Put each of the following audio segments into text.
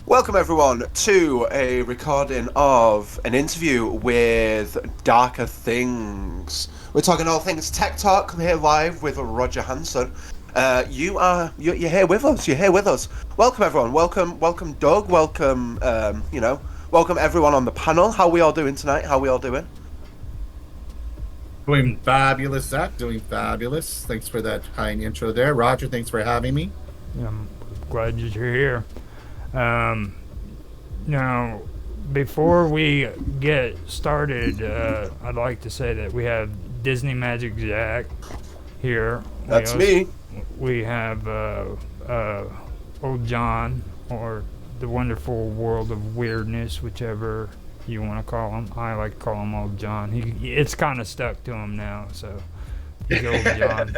Welcome, everyone, to a recording of an interview with Darker Things. We're talking all things tech talk. I'm here live with Roger Hanson. You're here with us. You're here with us. Welcome, everyone. Welcome, Doug. Welcome everyone on the panel. How are we all doing tonight? How are we all doing? Doing fabulous, Zach. Doing fabulous. Thanks for that kind intro there. Roger, thanks for having me. I'm glad that you're here. Um, Now, before we get started, I'd like to say that we have Disney Magic Jack here. That's me. We have Old John, or the Wonderful World of Weirdness, whichever you want to call him. I like to call him Old John. It's kind of stuck to him now, so he's Old John.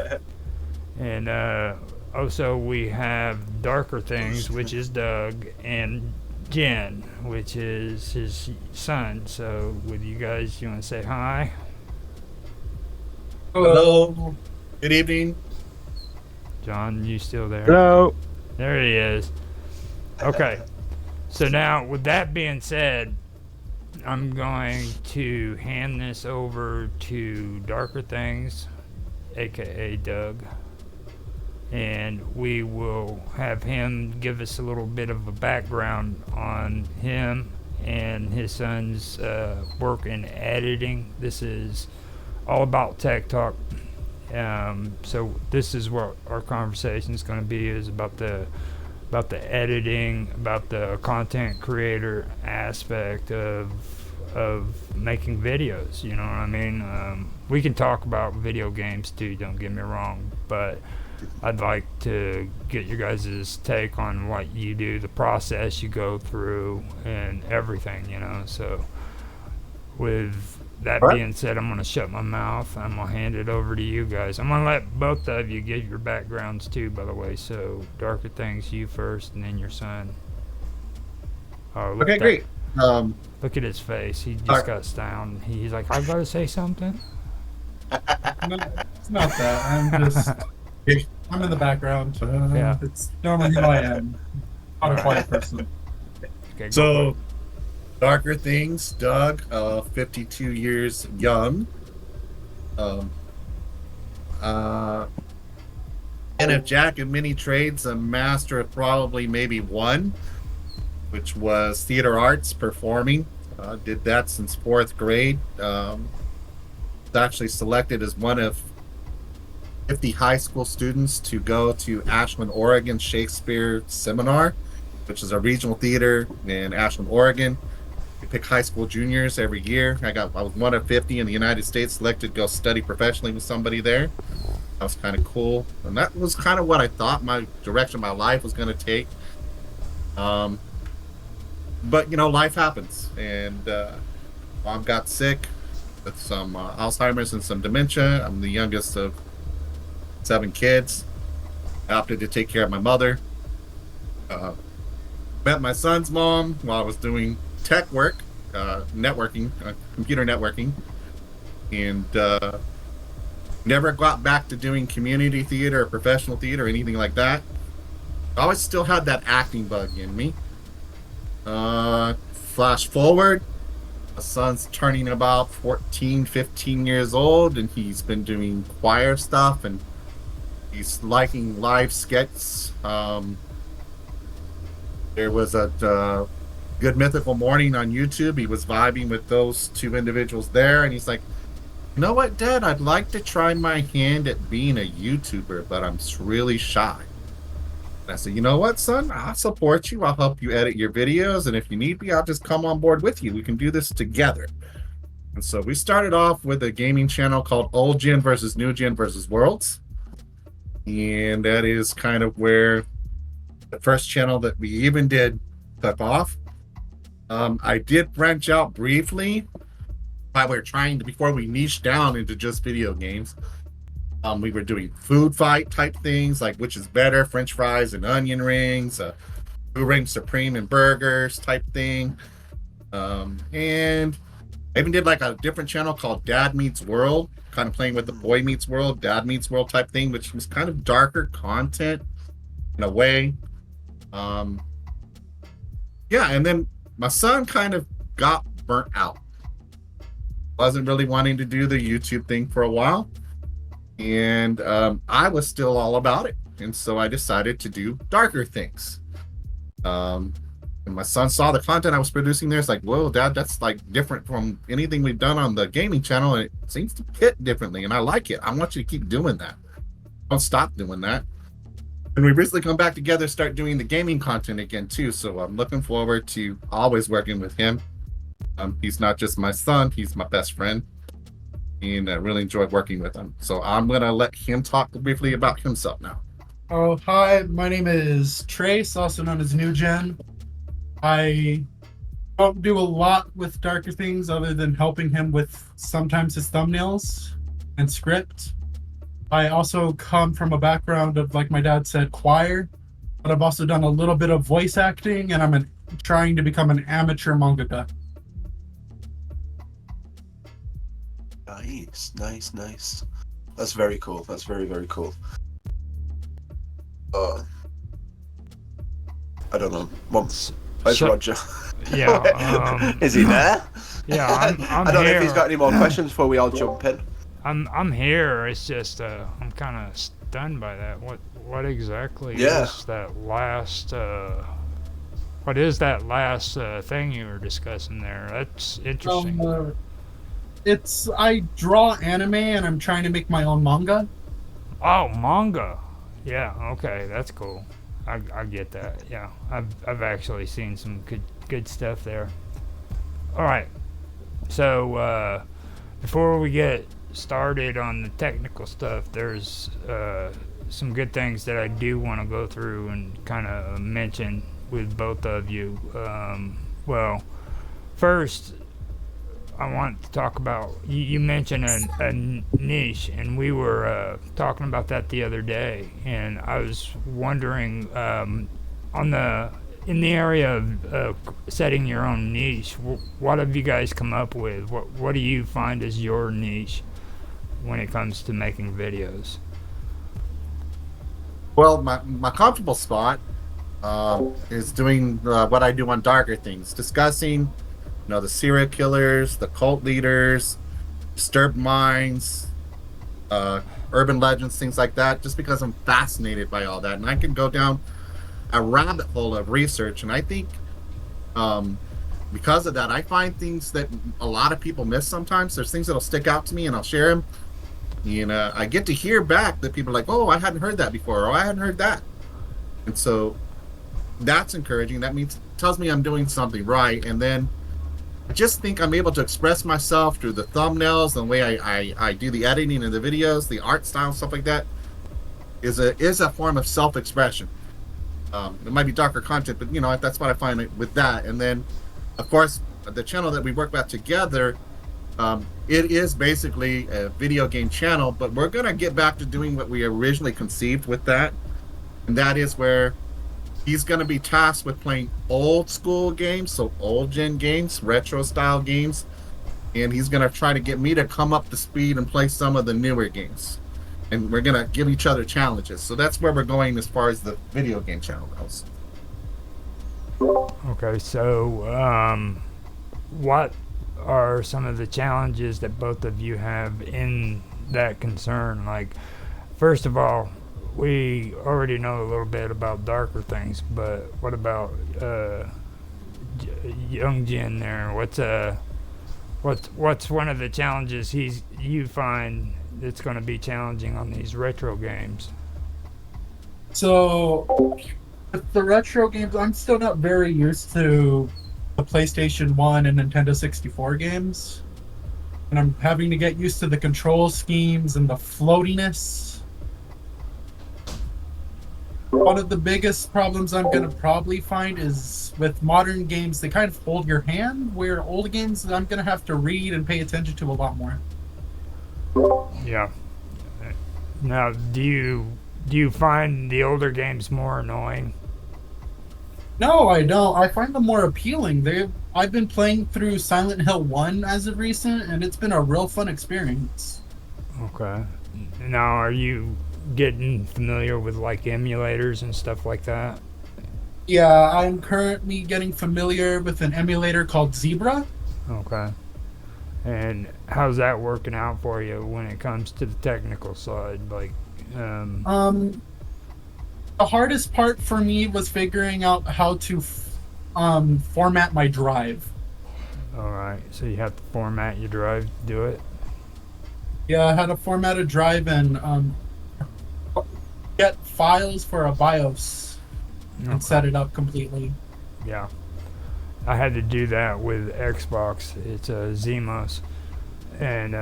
And also we have Darker Things, which is Doug, and Jen, which is his son. So, with you guys, you want to say hi? Hello. Good evening. John, you still there? Hello. There he is. Okay. So now, with that being said, I'm going to hand this over to Darker Things, aka Doug, and we will have him give us a little bit of a background on him and his son's work in editing. This is all about tech talk. So this is what our conversation is going to be, is about the editing, about the content creator aspect of making videos. You know what I mean? We can talk about video games too, don't get me wrong, but I'd like to get your guys' take on what you do, the process you go through, and everything, you know. So, with that All being said, I'm going to shut my mouth. I'm going to hand it over to you guys. I'm going to let both of you give your backgrounds too, by the way. So, Darker Things, you first, and then your son. Oh, Okay, great. Look at his face. He just Alright. got stoned. He's like, I've got to say something. No, it's not that. I'm in the background. Yeah. It's normally who I am. Not a quiet person. Okay, go So, Darker Things, Doug, 52 years young. Um, and if Jack in many trades, a master of probably maybe one, which was theater arts, performing. Did that since fourth grade. Was actually selected as one of 50 high school students to go to Ashland, Oregon Shakespeare Seminar, which is a regional theater in Ashland, Oregon. We pick high school juniors every year. I was one of 50 in the United States selected to go study professionally with somebody there. That was kind of cool. And that was kind of what I thought my direction my life was going to take. But life happens, and mom got sick with some Alzheimer's and some dementia. I'm the youngest of 7 kids. I opted to take care of my mother. Met my son's mom while I was doing tech work, networking, computer networking, and never got back to doing community theater or professional theater or anything like that. I always still had that acting bug in me. Flash forward, my son's turning about 14, 15 years old, and he's been doing choir stuff, and he's liking live skits. There was a Good Mythical Morning on YouTube. He was vibing with those 2 individuals there, and he's like, you know what, Dad, I'd like to try my hand at being a YouTuber, but I'm really shy. And I said, you know what, son? I'll support you. I'll help you edit your videos. And if you need me, I'll just come on board with you. We can do this together. And so we started off with a gaming channel called Old Gen versus New Gen versus Worlds. And that is kind of where the first channel that we even did took off. I did branch out briefly while we were trying to, before we niched down into just video games. We were doing food fight type things, like which is better, French fries and onion rings, who reigns supreme and burgers type thing. And I even did like a different channel called Dad Meets World, kind of playing with the Boy Meets World, Dad Meets World type thing, which was kind of darker content in a way. yeah, and then my son kind of got burnt out. Wasn't really wanting to do the YouTube thing for a while, and I was still all about it, and so I decided to do Darker Things. And my son saw the content I was producing there. It's like, whoa, Dad, that's like different from anything we've done on the gaming channel, and it seems to hit differently, and I like it. I want you to keep doing that. Don't stop doing that. And we recently come back together, start doing the gaming content again too. So I'm looking forward to always working with him. He's not just my son, he's my best friend. And I really enjoy working with him. So I'm gonna let him talk briefly about himself now. Oh, hi. My name is Trace, also known as New Gen. I don't do a lot with Darker Things other than helping him with sometimes his thumbnails and script. I also come from a background of, like my dad said, choir, but I've also done a little bit of voice acting, and I'm trying to become an amateur mangaka. Nice. That's very cool. That's very, very cool. I don't know. Where's Roger? Yeah. Is he there? Yeah, I'm I don't know here. if he's got any more questions before we all jump in. I'm here. It's just I'm kind of stunned by that. What exactly Yeah. is that last? What is that last thing you were discussing there? That's interesting. I draw anime, and I'm trying to make my own manga. Oh, manga. Yeah. Okay, that's cool. I get that. Yeah, I've actually seen some good stuff there. All right. So before we get started on the technical stuff, there's some good things that I do want to go through and kind of mention with both of you. Well, first, I want to talk about, you mentioned a niche, and we were talking about that the other day, and I was wondering, in the area of setting your own niche, what have you guys come up with? What do you find as your niche when it comes to making videos? Well, my comfortable spot is doing what I do on Darker Things, discussing the serial killers, the cult leaders, disturbed minds, urban legends, things like that, just because I'm fascinated by all that. And I can go down a rabbit hole of research. And I think because of that, I find things that a lot of people miss sometimes. There's things that'll stick out to me, and I'll share them. And I get to hear back that people are like, oh, I hadn't heard that before, or I hadn't heard that. And so that's encouraging. That tells me I'm doing something right. And then I just think I'm able to express myself through the thumbnails, and the way I do the editing of the videos, the art style, stuff like that is a form of self-expression. It might be darker content, but that's what I find with that. And then, of course, the channel that we work with together, it is basically a video game channel, but we're gonna get back to doing what we originally conceived with that, and that is where he's going to be tasked with playing old school games, so old gen games, retro style games, and he's going to try to get me to come up to speed and play some of the newer games. And we're going to give each other challenges. So that's where we're going as far as the video game channel goes. Okay, so what are some of the challenges that both of you have in that concern? Like, first of all, we already know a little bit about Darker Things, but what about Young Jin there? What's one of the challenges you find that's going to be challenging on these retro games? So, with the retro games, I'm still not very used to the PlayStation 1 and Nintendo 64 games. And I'm having to get used to the control schemes and the floatiness. One of the biggest problems I'm going to probably find is with modern games, they kind of hold your hand, where old games I'm going to have to read and pay attention to a lot more. Yeah. Now, do you find the older games more annoying? No, I don't. I find them more appealing. I've been playing through Silent Hill 1 as of recent, and it's been a real fun experience. Okay. Now, are you getting familiar with like emulators and stuff like that? Yeah, I'm currently getting familiar with an emulator called Zebra. Okay. And how's that working out for you when it comes to the technical side? Like, Um, the hardest part for me was figuring out how to format my drive. all right, so you have to format your drive to do it. Yeah, I had to format a drive and get files for a BIOS Okay. and set it up completely. Yeah. I had to do that with Xbox. It's a Zemos, and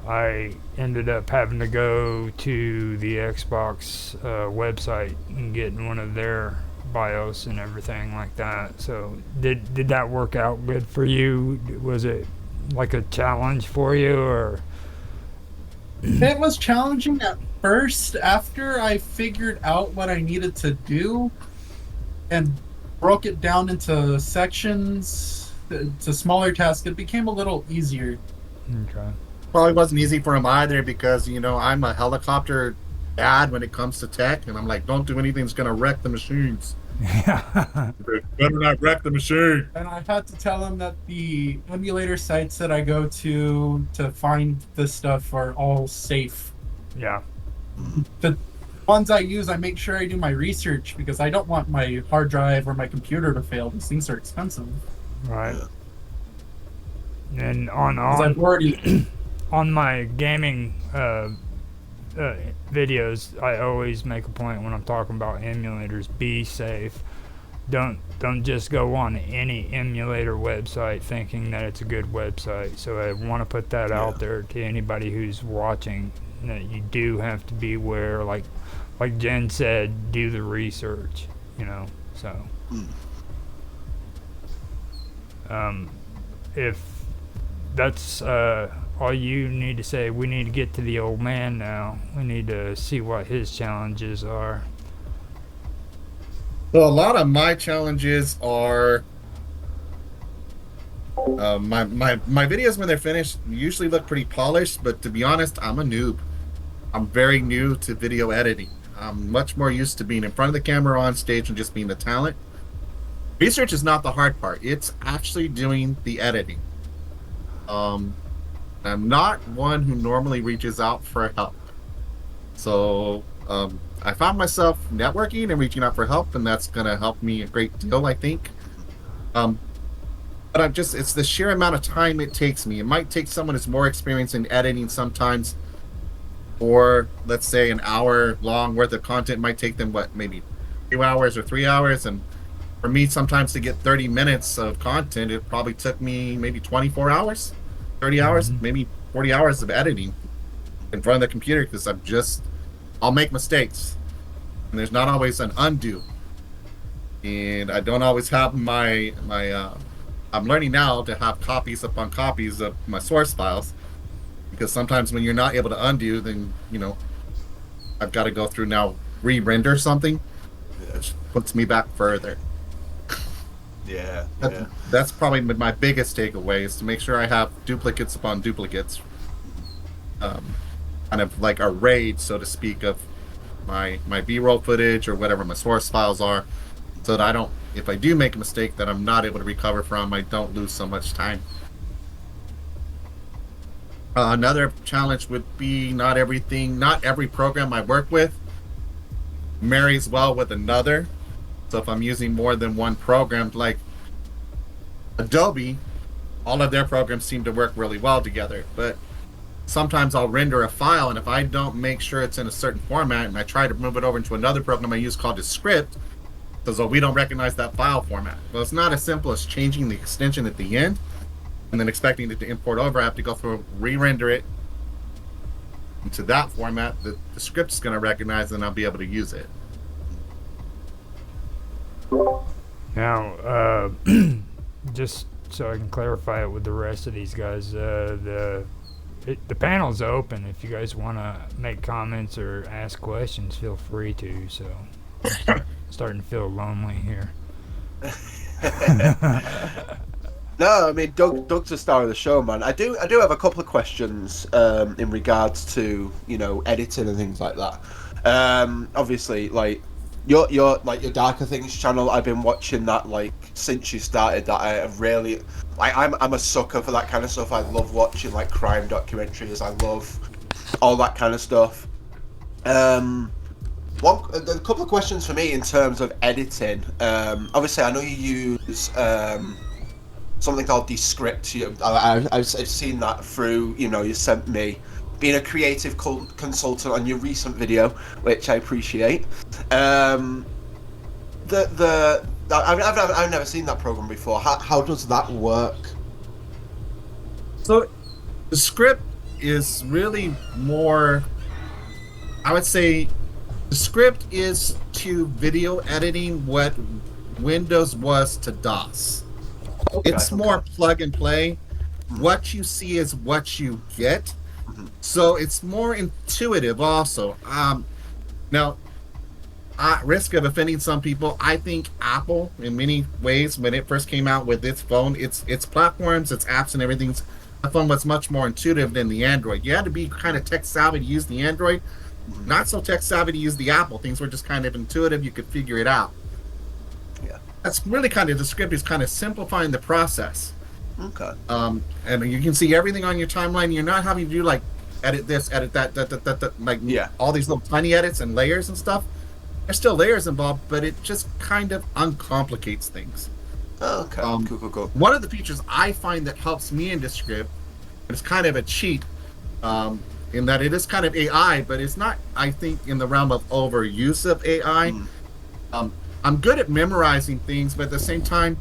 I ended up having to go to the Xbox website and get one of their BIOS and everything like that. So did that work out good for you? Was it like a challenge for you, or? It was challenging at first. After I figured out what I needed to do and broke it down into sections, to smaller tasks, it became a little easier. Okay. Probably wasn't easy for him either because, I'm a helicopter dad when it comes to tech, and I'm like, don't do anything that's going to wreck the machines. Yeah. Better not wreck the machine. And I had to tell him that the emulator sites that I go to find this stuff are all safe. Yeah. The ones I use, I make sure I do my research because I don't want my hard drive or my computer to fail. These things are expensive. Right. And 'Cause I've already on my gaming videos, I always make a point when I'm talking about emulators: be safe. Don't just go on any emulator website thinking that it's a good website. So I want to put that out there to anybody who's watching, that you do have to be aware. Like Jen said, do the research. So. If that's all you need to say, we need to get to the old man now. We need to see what his challenges are. Well, a lot of my challenges are my videos when they're finished usually look pretty polished, but to be honest, I'm a noob. I'm very new to video editing. I'm much more used to being in front of the camera on stage and just being the talent. Research is not the hard part. It's actually doing the editing. I'm not one who normally reaches out for help. So I found myself networking and reaching out for help, and that's going to help me a great deal, I think. But it's the sheer amount of time it takes me. It might take someone who's more experienced in editing sometimes, or let's say an hour long worth of content might take them, maybe 2 hours or 3 hours. And for me, sometimes to get 30 minutes of content, it probably took me maybe 24 hours, 30 hours, maybe 40 hours of editing in front of the computer because I'll make mistakes. And there's not always an undo. And I don't always have I'm learning now to have copies upon copies of my source files, because sometimes when you're not able to undo, then, I've got to go through now, re-render something, which puts me back further. Yeah. That's probably my biggest takeaway, is to make sure I have duplicates upon duplicates, kind of like a RAID, so to speak, of my B-roll footage or whatever my source files are, so that if I do make a mistake that I'm not able to recover from, I don't lose so much time. Another challenge would be not every program I work with marries well with another. So if I'm using more than one program, like Adobe, all of their programs seem to work really well together. But sometimes I'll render a file, and if I don't make sure it's in a certain format, and I try to move it over into another program I use called Descript, because we don't recognize that file format. Well, it's not as simple as changing the extension at the end and then expecting it to import over. I have to go through, re-render it into that format that the script's going to recognize, and I'll be able to use it. Now, just so I can clarify it with the rest of these guys, the panel's open. If you guys want to make comments or ask questions, feel free to. So, starting to feel lonely here. No, I mean Doug's the star of the show, man. I do have a couple of questions in regards to editing and things like that. Obviously, like your like your Darker Things channel. I've been watching that like since you started. That I have really like. I'm a sucker for that kind of stuff. I love watching like crime documentaries. I love all that kind of stuff. A couple of questions for me in terms of editing. Obviously, I know you use something called Descript. I've seen that through. You sent me being a creative consultant on your recent video, which I appreciate. I've never seen that program before. How does that work? So the script is really more, I would say, the script is to video editing what Windows was to DOS. It's more plug and play. What you see is what you get. So it's more intuitive also. Now, at risk of offending some people, I think Apple, in many ways, when it first came out with its phone, its platforms, its apps, and everything's the phone was much more intuitive than the Android. You had to be kind of tech savvy to use the Android, not so tech savvy to use the Apple. Things were just kind of intuitive. You could figure it out. Yeah, that's really kind of the script is kind of simplifying the process. Okay. And you can see everything on your timeline. You're not having to do like edit this, edit that, like all these little tiny edits and layers and stuff. There's still layers involved, but it just kind of uncomplicates things. Oh, okay. Cool. One of the features I find that helps me in Descript, it's kind of a cheat, in that it is kind of AI, but it's not, I think, in the realm of overuse of AI. I'm good at memorizing things, but at the same time,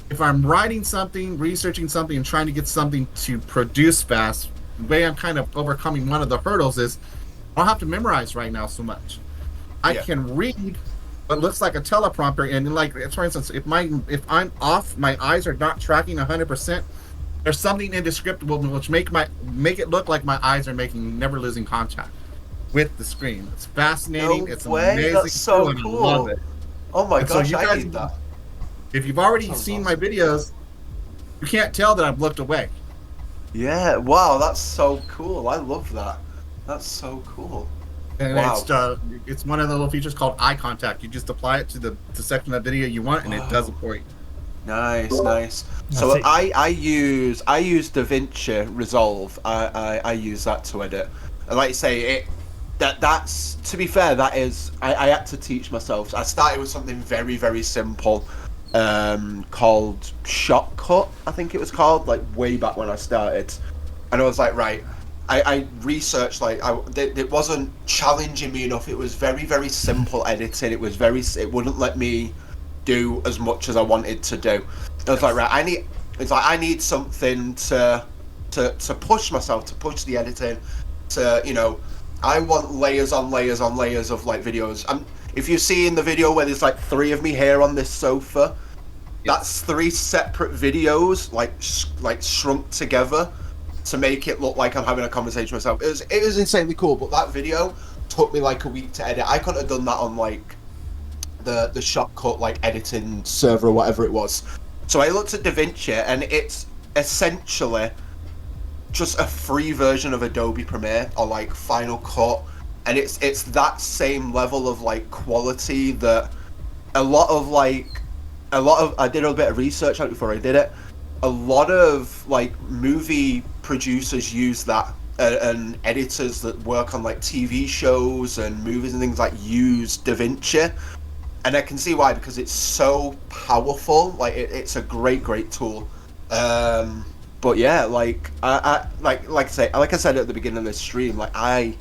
if I'm writing something, researching something, and trying to get something to produce fast, the way I'm kind of overcoming one of the hurdles is I don't have to memorize right now so much. I can read what looks like a teleprompter, and like, for instance, if I'm off, my eyes are not tracking 100%. There's something indescribable which make it look like my eyes are never losing contact with the screen. It's fascinating. It's amazing. That's so cool. I love it. Oh my gosh, so I need that. If you've already seen my videos, you can't tell that I've looked away. Yeah, wow, that's so cool. I love that. That's so cool. And it's one of the little features called eye contact. You just apply it to the section of video you want, and it does it for you. Nice. So I use DaVinci Resolve. I use that to edit. And like you say, that's to be fair, that is I had to teach myself. I started with something very, very simple, called Shotcut, I think it was called, like way back when I started. And I was like, right, I researched, like, it wasn't challenging me enough. It was very, very simple editing. It wouldn't let me do as much as I wanted to do. I was like, right, I need something to push myself, to push the editing, I want layers on layers on layers of like videos. If you see in the video where there's like 3 of me here on this sofa, that's 3 separate videos, like shrunk together to make it look like I'm having a conversation with myself. It was insanely cool, but that video took me like a week to edit. I couldn't have done that on like the Shotcut like editing server or whatever it was. So I looked at DaVinci, and it's essentially just a free version of Adobe Premiere or like Final Cut, and it's that same level of like quality that a lot of I did a bit of research on it before I did it. A lot of like movie producers use that, and editors that work on like TV shows and movies and things like use DaVinci, and I can see why, because it's so powerful. Like it's a great tool. But yeah, like like I said at the beginning of this stream, like I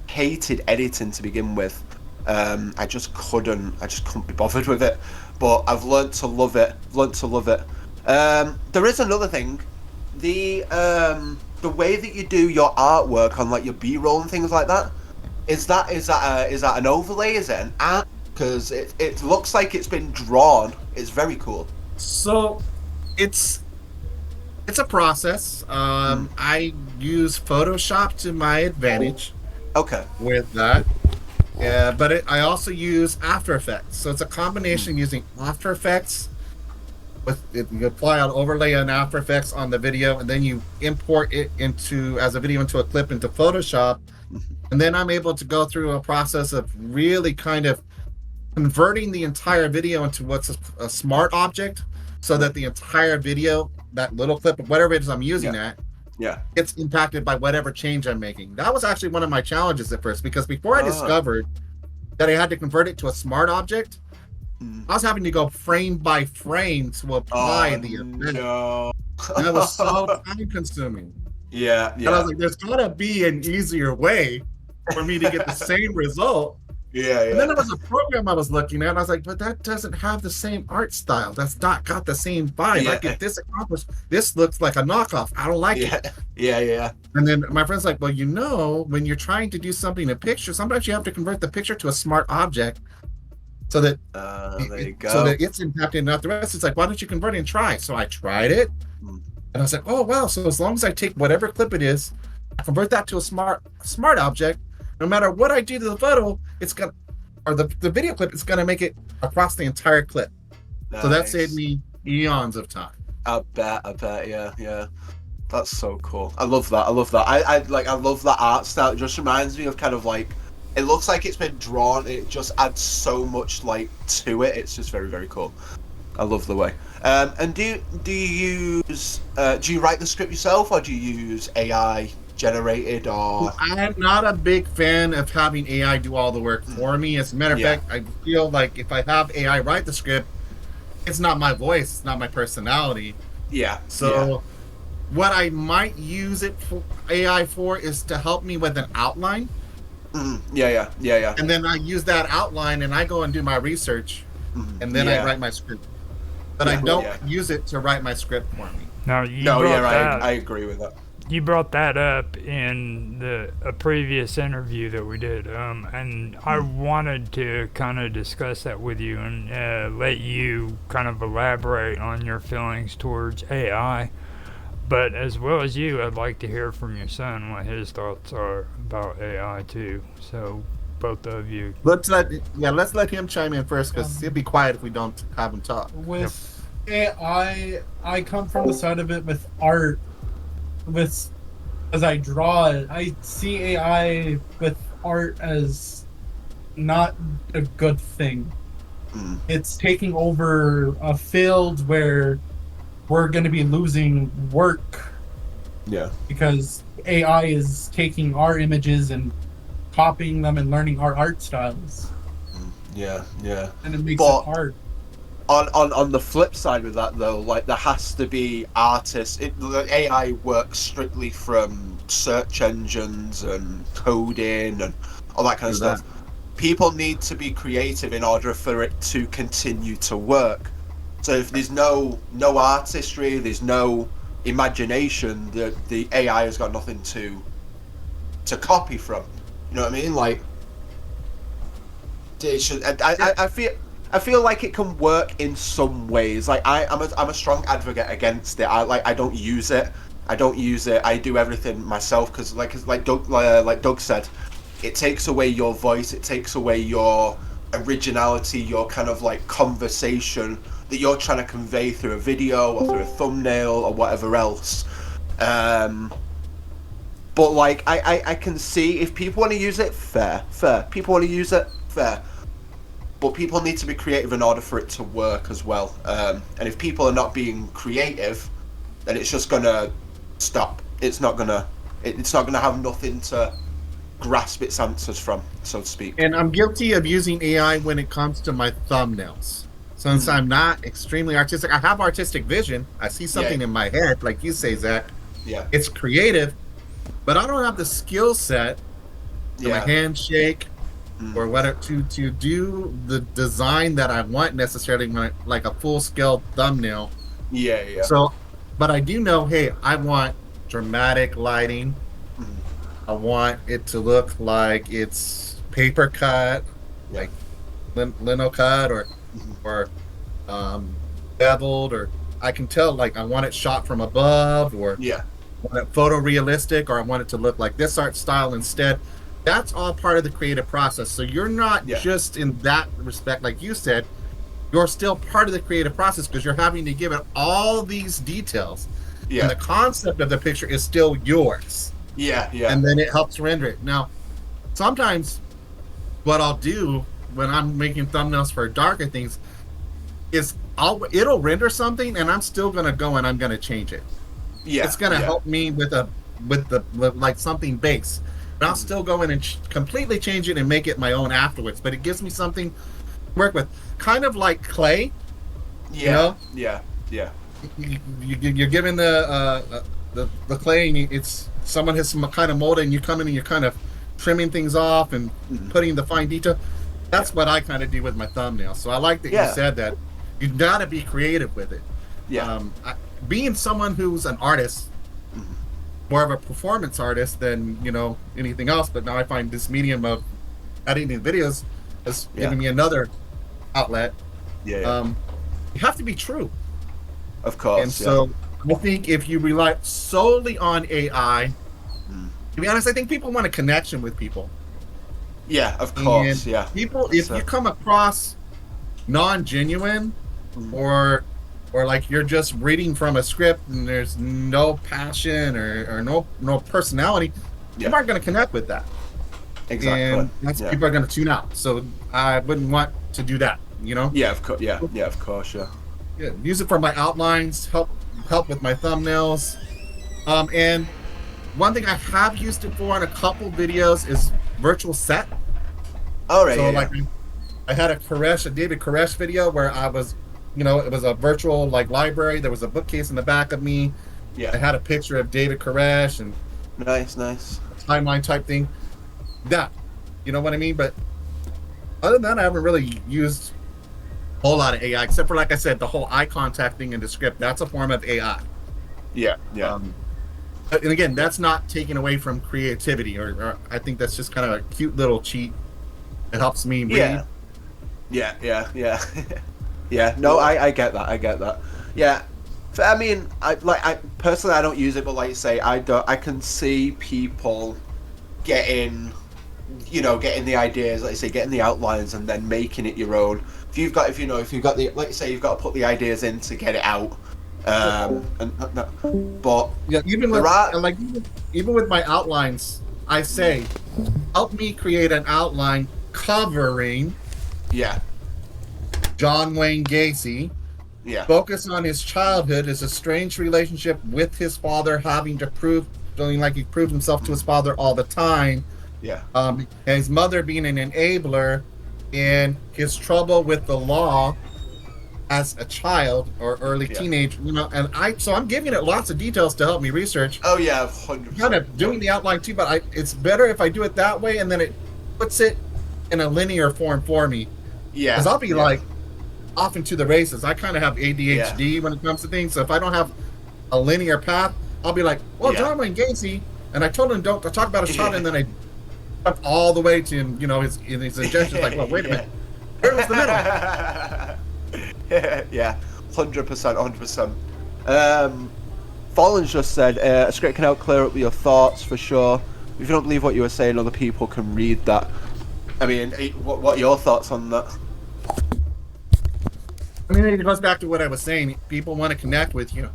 hated editing to begin with. I just couldn't be bothered with it. But I've learned to love it. There is another thing, the way that you do your artwork on like your B-roll and things like that. Is that an overlay? Is it an art? Because it looks like it's been drawn. It's very cool. So, it's a process. I use Photoshop to my advantage. Okay. With that. But I also use After Effects. So it's a combination using After Effects. You apply an overlay on After Effects on the video, and then you import it into a clip into Photoshop. And then I'm able to go through a process of really kind of converting the entire video into what's a smart object, so that the entire video, that little clip of whatever it is I'm using Yeah. gets impacted by whatever change I'm making. That was actually one of my challenges at first, because before I discovered that I had to convert it to a smart object, I was having to go frame by frame to apply the event. No. And it was so time consuming. Yeah, And I was like, there's gotta be an easier way for me to get the same result. yeah. And then there was a program I was looking at, and I was like, but that doesn't have the same art style. That's not got the same vibe. Yeah. I get this accomplished. This looks like a knockoff. I don't like it. Yeah. And then my friend's like, well, when you're trying to do something in a picture, sometimes you have to convert the picture to a smart object so that There you go. so that it's impacting not the rest. It's like, why don't you convert it and try? So I tried it, and I was like, oh wow. So as long as I take whatever clip it is, I convert that to a smart object, no matter what I do to the photo, it's gonna, or the video clip, it's gonna make it across the entire clip. So that saved me eons of time. I bet, yeah. That's so cool. I love that. I love that art style. It just reminds me of kind of like, it looks like it's been drawn. It just adds so much like to it. It's just very, very cool. I love the way. And do you use do you write the script yourself, or do you use AI generated, or? I'm not a big fan of having AI do all the work for me. As a matter of fact, I feel like if I have AI write the script, it's not my voice, it's not my personality. Yeah. So what I might use it for AI for is to help me with an outline. Yeah. And then I use that outline and I go and do my research, and then I write my script. But I don't use it to write my script for me. Now, I agree with that. You brought that up in a previous interview that we did, and I wanted to kind of discuss that with you and let you kind of elaborate on your feelings towards AI. But as well as you, I'd like to hear from your son what his thoughts are about AI too. So both of you. Let's let him chime in first, because he'll be quiet if we don't have him talk. With AI, I come from the side of it with art. As I draw it, I see AI with art as not a good thing. It's taking over a field where we're going to be losing work. Yeah. Because AI is taking our images and copying them and learning our art styles. Yeah. And it makes it hard. On the flip side with that though, like there has to be artists. The AI works strictly from search engines and coding and all that kind of stuff. People need to be creative in order for it to continue to work. So if there's no artistry, there's no imagination, the AI has got nothing to copy from. You know what I mean? Like, it should. I feel like it can work in some ways. Like I'm a strong advocate against it. I don't use it. I do everything myself because like Doug said, it takes away your voice. It takes away your originality, your kind of like conversation that you're trying to convey through a video or through a thumbnail or whatever else. But like I can see if people want to use it, fair. People want to use it, fair. But people need to be creative in order for it to work as well. And if people are not being creative, then it's just gonna stop. It's not gonna have nothing to grasp its answers from, so to speak. And I'm guilty of using AI when it comes to my thumbnails. Since I'm not extremely artistic, I have artistic vision. I see something in my head, like you say, Zach. Yeah. It's creative, but I don't have the skill set to my handshake or whether to do the design that I want necessarily, like a full scale thumbnail. Yeah. So, but I do know, hey, I want dramatic lighting. I want it to look like it's paper cut, like lino cut, or beveled, or I can tell, like I want it shot from above, or I want it photorealistic, or I want it to look like this art style instead. That's all part of the creative process. So you're not just in that respect, like you said, you're still part of the creative process because you're having to give it all these details. Yeah. And the concept of the picture is still yours. Yeah. And then it helps render it. Now, sometimes what I'll do when I'm making thumbnails for darker things is it'll render something and I'm still gonna go and I'm gonna change it. Yeah, It's gonna yeah. help me with like something base. But I'll still go in and completely change it and make it my own afterwards. But it gives me something to work with, kind of like clay. Yeah, know? yeah, yeah, You're given the clay, and it's someone has some kind of mold, and you come in and you're kind of trimming things off and putting the fine detail. That's what I kind of do with my thumbnail. So I like that Yeah. you said that. You gotta be creative with it. yeah. Being someone who's an artist, more of a performance artist than anything else, but now I find this medium of editing videos has given me another outlet. Yeah, yeah. You have to be true. Of course. And so I think if you rely solely on AI, to be honest, I think people want a connection with people. yeah, of course. And Yeah. people, if you come across non-genuine or like you're just reading from a script and there's no passion or no personality, people aren't going to connect with that. Exactly. And that's yeah. people are going to tune out. So I wouldn't want to do that, Yeah, of course. Yeah, yeah, of course. Yeah. Yeah, use it for my outlines, help with my thumbnails. And one thing I have used it for in a couple videos is virtual set. All right. So yeah, like I had a David Koresh video where I was, it was a virtual like library. There was a bookcase in the back of me. yeah. I had a picture of David Koresh and Nice. timeline type thing. That, you know what I mean? But other than that, I haven't really used a whole lot of AI, except for, like I said, the whole eye contact thing in the script. That's a form of AI. Yeah, yeah. And again, that's not taken away from creativity, or I think that's just kind of a cute little cheat. It helps me read. Yeah. Yeah. Yeah. No, I get that. Yeah. I mean, I personally I don't use it, but like you say, I can see people getting the ideas, like you say, getting the outlines and then making it your own. If you've got the, like you say, you've got to put the ideas in to get it out. But Yeah, even with Right. even with my outlines, I say, help me create an outline covering yeah, John Wayne Gacy. yeah, Focus on his childhood, his estranged relationship with his father, feeling like he proved himself to his father all the time. yeah, And his mother being an enabler, and his trouble with the law as a child or early Yeah. teenage. And I'm giving it lots of details to help me research. oh yeah, 100%. Kind of doing the outline too, but it's better if I do it that way, and then it puts it in a linear form for me. Yeah, Because I'll be yeah. like off into the races. I kind of have ADHD when it comes to things. So if I don't have a linear path, I'll be like, well, Yeah. John Wayne Gacy, and I told him don't talk about his child, and then I jump all the way to his injections. Like, well, wait a minute, where was the middle? Yeah, 100%. Fallen's just said a script can help clear up your thoughts for sure. If you don't believe what you were saying, other people can read that. I mean, what are your thoughts on that? I mean, it goes back to what I was saying. People want to connect with you.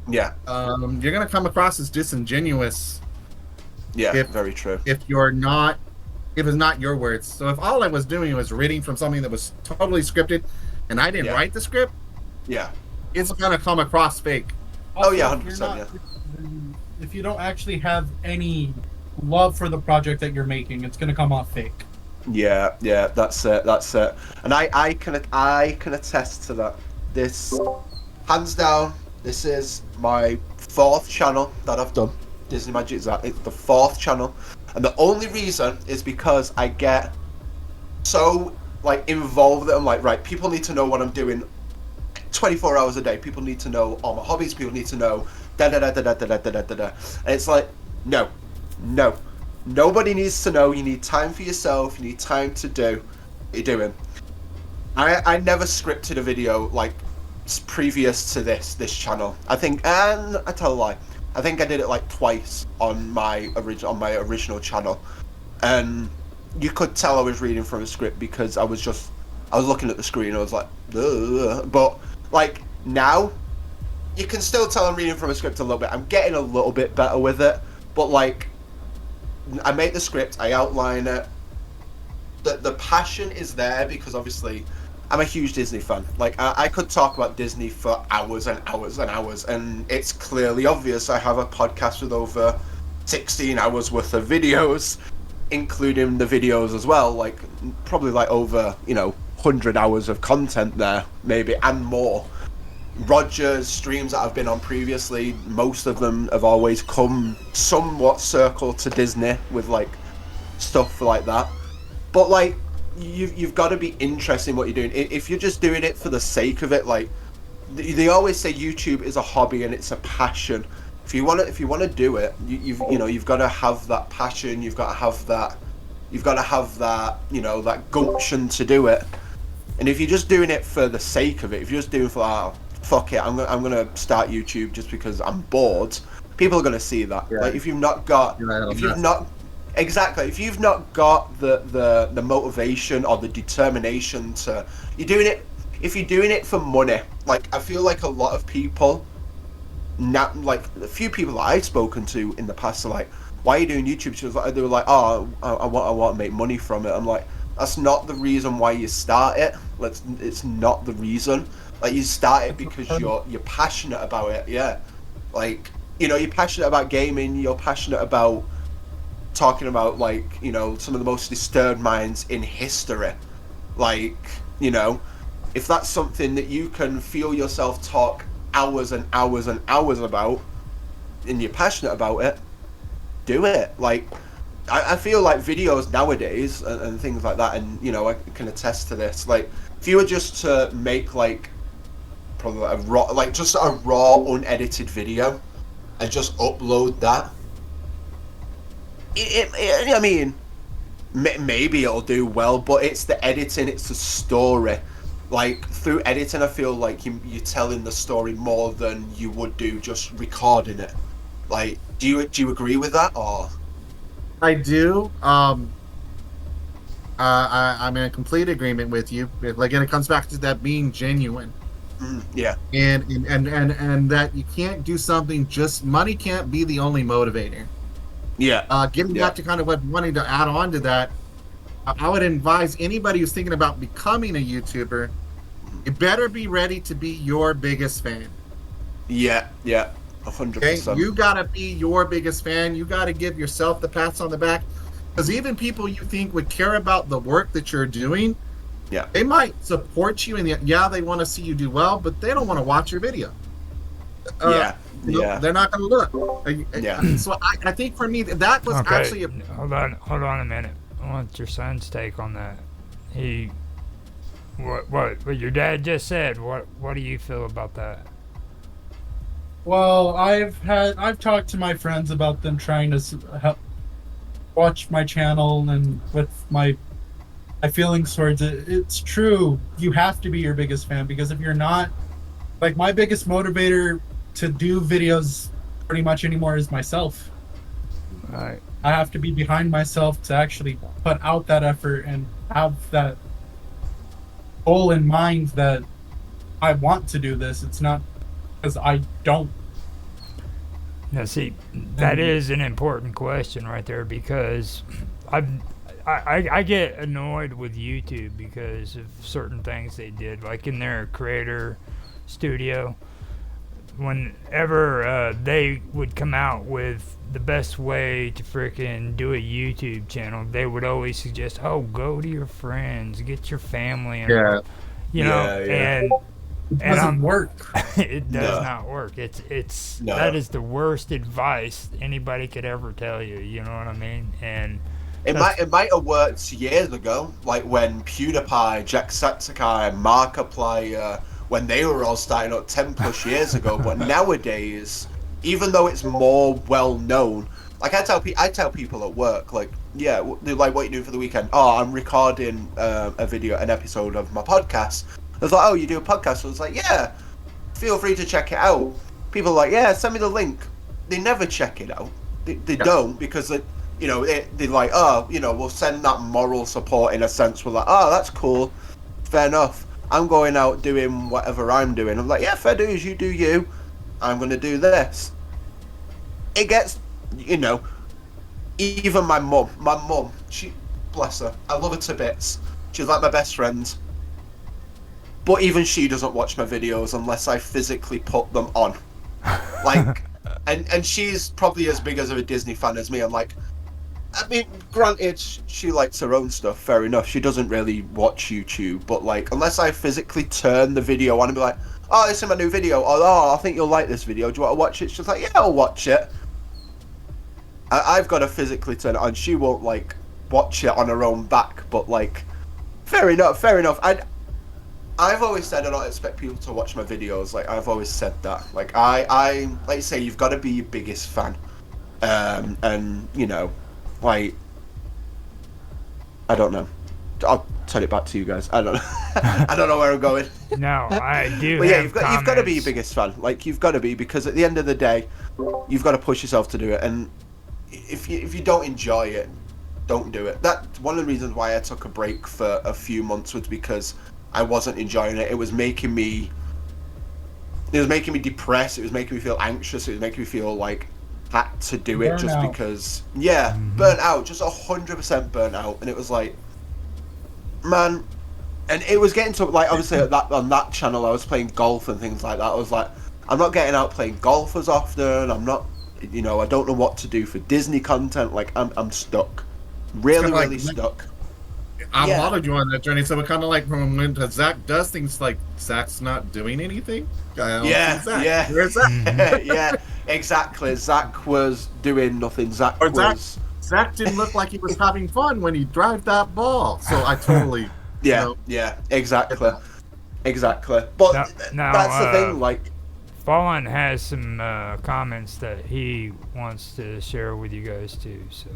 Yeah, You're going to come across as disingenuous yeah, If- very true. if it's not your words. So if all I was doing was reading from something that was totally scripted, and I didn't Yeah. write the script, Yeah. it's going to come across fake. Oh, yeah, Also, if you're 100%, if you don't actually have any love for the project that you're making, it's going to come off fake. Yeah, that's it. And I can attest to that. This, hands down, this is my 4th channel that I've done. Disney Magic is that. It's the 4th channel. And the only reason is because I get so involved that I'm like, right, people need to know what I'm doing 24 hours a day. People need to know all my hobbies. People need to know da da da da da da da da da da. And it's like, no. Nobody needs to know. You need time for yourself. You need time to do what you're doing. I never scripted a video previous to this channel. I think, and I tell a lie. I think I did it twice on my original channel, and you could tell I was reading from a script because I was looking at the screen. I was like, ugh. But now, you can still tell I'm reading from a script a little bit. I'm getting a little bit better with it, but I make the script, I outline it, the passion is there because obviously I'm a huge Disney fan. Like I could talk about Disney for hours and hours and hours, and it's clearly obvious. I have a podcast with over 16 hours worth of videos, including the videos as well. Like probably like over 100 hours of content there, maybe, and more. Roger's streams that I've been on previously, most of them have always come somewhat circled to Disney with like stuff like that. But like you've got to be interested in what you're doing. If you're just doing it for the sake of it, like they always say YouTube is a hobby and it's a passion. If you want to do it, you've got to have that passion. You've got to have that that gumption to do it. And if you're just doing it for the sake of it, if you're just doing it for fuck it, I'm gonna start YouTube just because I'm bored, people are gonna see that. Yeah. Like if you've not got the motivation or the determination to, if you're doing it for money, like I feel like a lot of people, not like a few people that I've spoken to in the past are like, why are you doing YouTube? They were like, oh, I want to make money from it. I'm like, that's not the reason why you start it. It's not the reason. Like you start it because you're passionate about it. Yeah, like you're passionate about gaming. You're passionate about talking about like some of the most disturbed minds in history. Like if that's something that you can feel yourself talk hours and hours and hours about, and you're passionate about it, do it. Like I feel like videos nowadays and things like that, and I can attest to this. Like if you were just to make like probably a raw unedited video and just upload that, I mean, maybe it'll do well, but it's the editing, it's the story. Like through editing, I feel like you're telling the story more than you would do just recording it. Like, do you agree with that, or? I do. I'm in complete agreement with you. Like, and it comes back to that being genuine. Yeah. And that you can't do something just money can't be the only motivator. Yeah. Getting back to kind of what wanting to add on to that, I would advise anybody who's thinking about becoming a YouTuber, you better be ready to be your biggest fan. Yeah. 100%. Okay? You gotta be your biggest fan. You gotta give yourself the pats on the back, because even people you think would care about the work that you're doing, they might support you, and they want to see you do well, but they don't want to watch your video. They're not going to look. So I think for me that was actually hold on a minute. I want your son's take on that. What your dad just said. What do you feel about that? Well, I've talked to my friends about them trying to help watch my channel, and with my feelings towards it. It's true. You have to be your biggest fan, because if you're not, like, my biggest motivator to do videos pretty much anymore is myself. Right. I have to be behind myself to actually put out that effort and have that goal in mind that I want to do this. It's not because I don't. Now, see, that is an important question right there, because I get annoyed with YouTube because of certain things they did, like in their creator studio. Whenever they would come out with the best way to freaking do a YouTube channel, they would always suggest, oh, go to your friends, get your family, and and it doesn't work. It does not work. It's that is the worst advice anybody could ever tell you. You know what I mean? And it might have worked years ago, like when PewDiePie, Jacksepticeye, Markiplier, when they were all starting up 10 plus years ago. But nowadays, even though it's more well known, like I tell people at work, like, yeah, they're like, what are you doing for the weekend? Oh, I'm recording an episode of my podcast. I was like, oh, you do a podcast? I was like, yeah, feel free to check it out. People are like, yeah, send me the link. They never check it out. They don't, because they're like, oh, we'll send that moral support in a sense. We're like, oh, that's cool, fair enough. I'm going out doing whatever I'm doing. I'm like, yeah, fair dues, you do you. I'm going to do this. It gets, even my mum, bless her. I love her to bits. She's like my best friend. But even she doesn't watch my videos unless I physically put them on. Like, and she's probably as big as a Disney fan as me. I'm like, I mean, granted, she likes her own stuff, fair enough. She doesn't really watch YouTube, but like, unless I physically turn the video on and be like, oh, this is my new video, or oh, I think you'll like this video, do you want to watch it? She's like, yeah, I'll watch it. I've got to physically turn it on. She won't, like, watch it on her own back, but like, fair enough. I've always said I don't expect people to watch my videos. Like, I've always said that. Like, I like you say, you've got to be your biggest fan. And, you know, like, I don't know. I'll turn it back to you guys. I don't know. I don't know where I'm going. No, I do. But yeah, have you've got to be your comments. biggest fan. Like, you've got to be, because at the end of the day, you've got to push yourself to do it. And if you don't enjoy it, don't do it. That's one of the reasons why I took a break for a few months, was because I wasn't enjoying it. It was making me depressed. It was making me feel anxious. It was making me feel like had to do it just Burnout. because. Yeah, burnt out, just 100% burnt out, and it was like, man. And it was getting to, like, obviously on that channel I was playing golf and things like that. I was like, I'm not getting out playing golf as often. I'm not, you know, I don't know what to do for Disney content. Like, I'm stuck, really, kinda like- really stuck. I Yeah. followed you on that journey, so it kind of like from when Zach does things, like Zach's not doing anything. I don't Yeah, see Zach. yeah. Where's Zach? Yeah, exactly. Zach was doing nothing. Zach Or Zach- was. Zach didn't look like he was having fun when he drove that ball. So I totally, Yeah, you know, yeah, exactly, exactly. But Now, that's the thing. Like, Fallen has some comments that he wants to share with you guys too. So,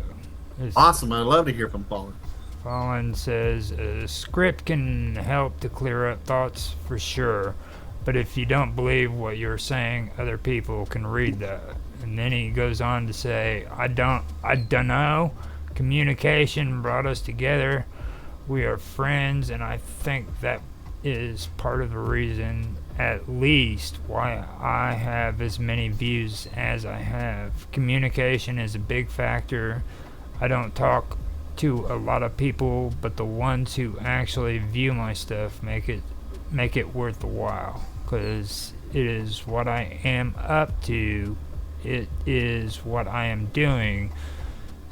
awesome. I love to hear from Paul. Fallen says a script can help to clear up thoughts for sure, but if you don't believe what you're saying, other people can read that. And then he goes on to say, I don't know. Communication brought us together. We are friends, and I think that is part of the reason, at least, why I have as many views as I have. Communication is a big factor. I don't talk to a lot of people, but the ones who actually view my stuff make it worth the while, because it is what I am up to. It is what I am doing.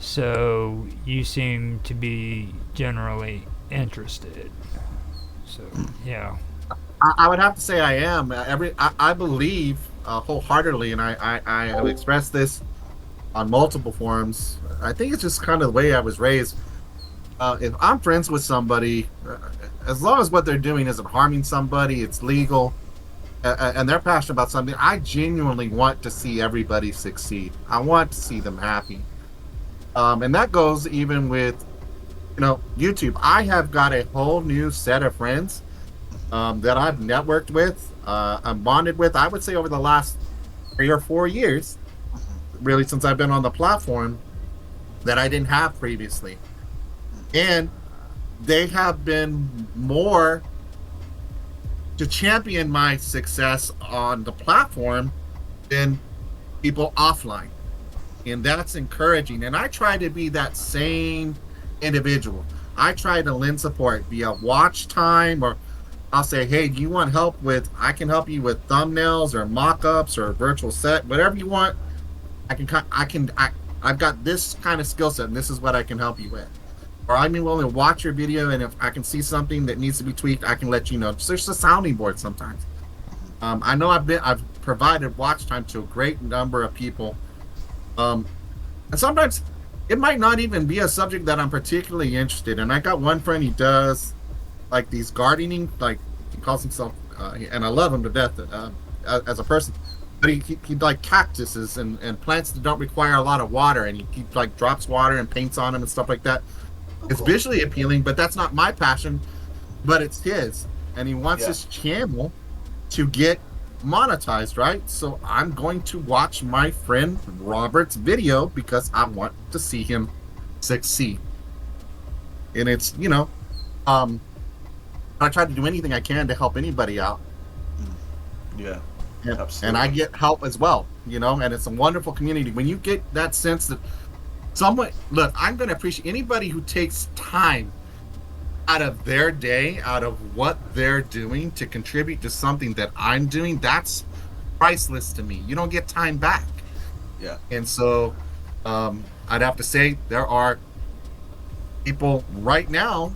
So you seem to be generally interested. So yeah. I would have to say I am. I believe wholeheartedly, and I have expressed this on multiple forums. I think it's just kind of the way I was raised. If I'm friends with somebody, as long as what they're doing isn't harming somebody, it's legal, and they're passionate about something, I genuinely want to see everybody succeed. I want to see them happy. And that goes even with, YouTube. I have got a whole new set of friends that I've networked with, I'm bonded with, I would say over the last 3 or 4 years, really since I've been on the platform, that I didn't have previously. And they have been more to champion my success on the platform than people offline. And that's encouraging. And I try to be that same individual. I try to lend support via watch time, or I'll say, hey, do you want help with, I can help you with thumbnails or mock-ups or virtual set, whatever you want. I've got this kind of skill set, and this is what I can help you with. Or I'm willing to watch your video, and if I can see something that needs to be tweaked, I can let you know. So there's a sounding board sometimes. I know I've provided watch time to a great number of people. And sometimes it might not even be a subject that I'm particularly interested in. I got one friend, he does like these gardening, like he calls himself, and I love him to death as a person, but he like cactuses and plants that don't require a lot of water, and he like drops water and paints on them and stuff like that. It's visually appealing, but that's not my passion, but it's his, and he wants his channel to get monetized, right? So I'm going to watch my friend Robert's video because I want to see him succeed. And it's, I try to do anything I can to help anybody out. yeah, And I get help as well, and it's a wonderful community. When you get that sense that someone, look, I'm going to appreciate anybody who takes time out of their day, out of what they're doing to contribute to something that I'm doing. That's priceless to me. You don't get time back. Yeah. And so I'd have to say there are people right now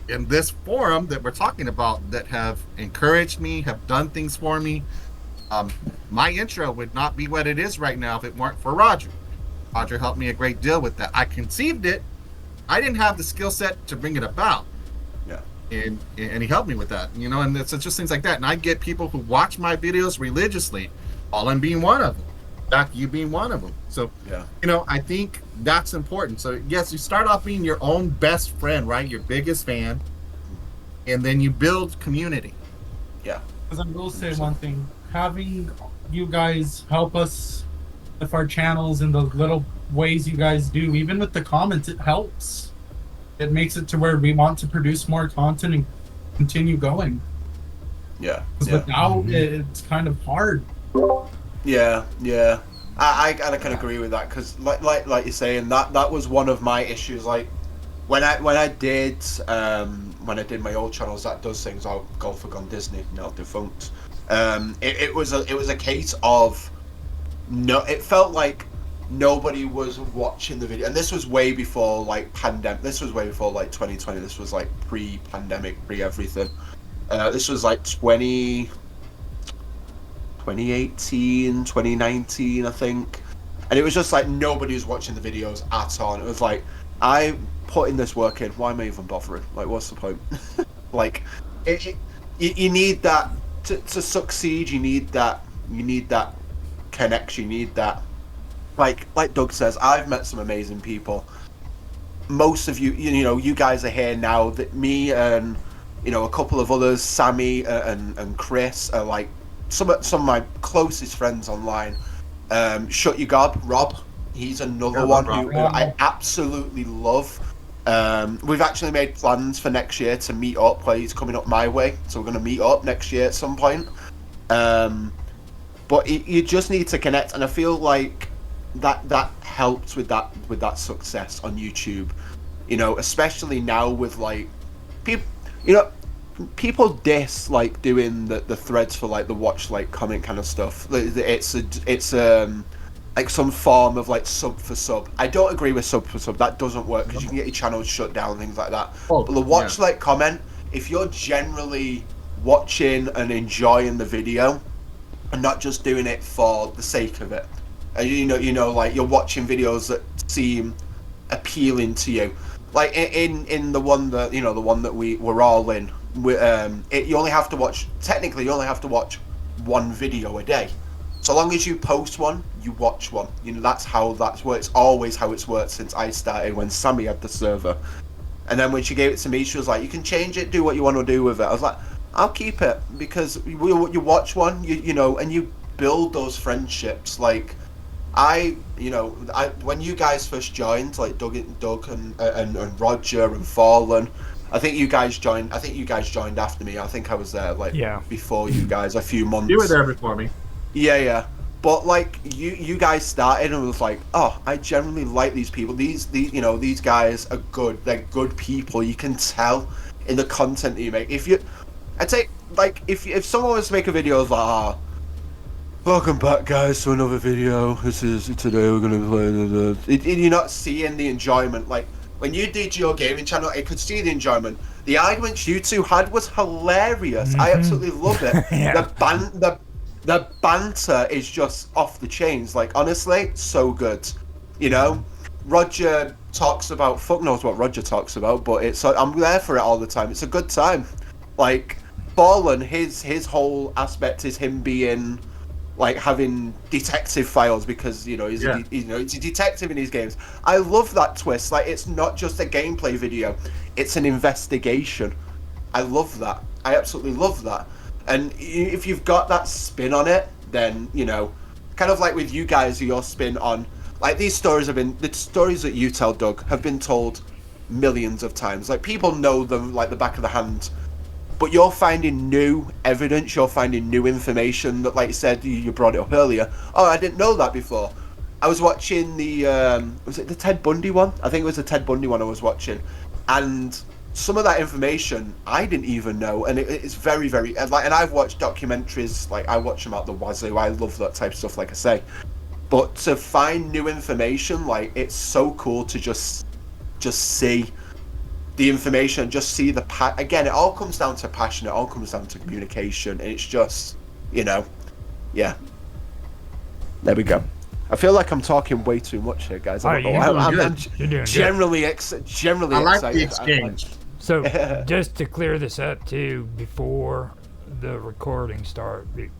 in this forum that we're talking about that have encouraged me, have done things for me. My intro would not be what it is right now if it weren't for Roger. Roger helped me a great deal with that. I conceived it. I didn't have the skill set to bring it about. Yeah. And he helped me with that, you know, and it's just things like that. And I get people who watch my videos religiously, Colin being one of them, Doc, you being one of them. So, Yeah. you know, I think that's important. So, yes, you start off being your own best friend, right? Your biggest fan. And then you build community. Yeah. Because I will say one thing, having you guys help us with our channels and the little ways you guys do, even with the comments, it helps. It makes it to where we want to produce more content and continue going. Yeah. Because Yeah. without it, it's kind of hard. Yeah, yeah, I can agree with that because like you're saying that was one of my issues. Like when I did my old channels, that does things. Oh, Golfer Gone Disney, now defunct. It was a case of no. It felt like nobody was watching the video, and this was way before like pandemic. This was way before like 2020. This was like pre-pandemic, pre-everything. This was like 2018, 2019, I think. And it was just like nobody was watching the videos at all. And it was like, I put in this work in, why am I even bothering? Like, what's the point? Like, you need that to succeed. You need that connection. You need that. Like Doug says, I've met some amazing people. Most of you, you know, you guys are here now. That me and, you know, a couple of others, Sammy and Chris, are like some of my closest friends online. Shut Your Gob, Rob, he's another one who I absolutely love. We've actually made plans for next year to meet up. Where he's coming up my way, so we're going to meet up next year at some point. But you just need to connect, and I feel like that helps with that success on YouTube. You know, especially now with like people, you know, people diss like doing the threads for like the watch like comment kind of stuff. It's like some form of like sub for sub. I don't agree with sub for sub. That doesn't work because you can get your channels shut down and things like that. But the watch like comment, if you're generally watching and enjoying the video and not just doing it for the sake of it, and you know like you're watching videos that seem appealing to you, like in the one that, you know, the one that we're all in, you only have to watch one video a day. So long as you post one, you watch one. You know, that's worked. It's always how it's worked since I started, when Sammy had the server. And then when she gave it to me, she was like, you can change it, do what you want to do with it. I was like, I'll keep it, because you watch one, you know, and you build those friendships. Like when you guys first joined, like Doug and Roger and Fallen, I think you guys joined after me. I think I was there before you guys, a few months. You were there before me. Yeah. But like you guys started and it was like, oh, I generally like these people. These these guys are good. They're good people. You can tell in the content that you make. If someone was to make a video of like, welcome back guys to another video. Today we're gonna play you're not seeing the enjoyment. Like when you did your gaming channel, I could see the enjoyment. The arguments you two had was hilarious. I absolutely love it. Yeah. The banter is just off the chains. Like, honestly, so good. You know, Roger talks about, fuck knows what Roger talks about, but I'm there for it all the time. It's a good time. Like, Fallen, his whole aspect is him being like having detective files because he's a detective in these games. I love that twist. Like, it's not just a gameplay video; it's an investigation. I love that. I absolutely love that. And if you've got that spin on it, then kind of like with you guys, your spin on like the stories that you tell, Doug, have been told millions of times. Like, people know them like the back of the hand. But you're finding new evidence, you're finding new information that, like you said, you brought it up earlier. Oh, I didn't know that before. I was watching the was it the Ted Bundy one? I think it was the Ted Bundy one I was watching, and some of that information I didn't even know, and it's very, very like. And I've watched documentaries, like I watch them out the wazoo. I love that type of stuff, like I say. But to find new information, like it's so cool to just see the information, just see the again. It all comes down to passion. It all comes down to communication, and it's just, yeah. There we go. I feel like I'm talking way too much here, guys. I don't know. I'm You're doing generally I excited. like the exchange. So just to clear this up too, before the recording started,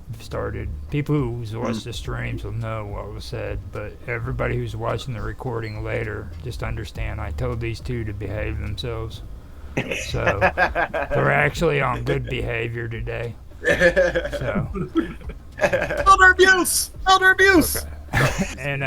people who's watched the streams will know what was said, but everybody who's watching the recording later, just understand I told these two to behave themselves. So they're actually on good behavior today. So Elder abuse! Elder abuse! okay. And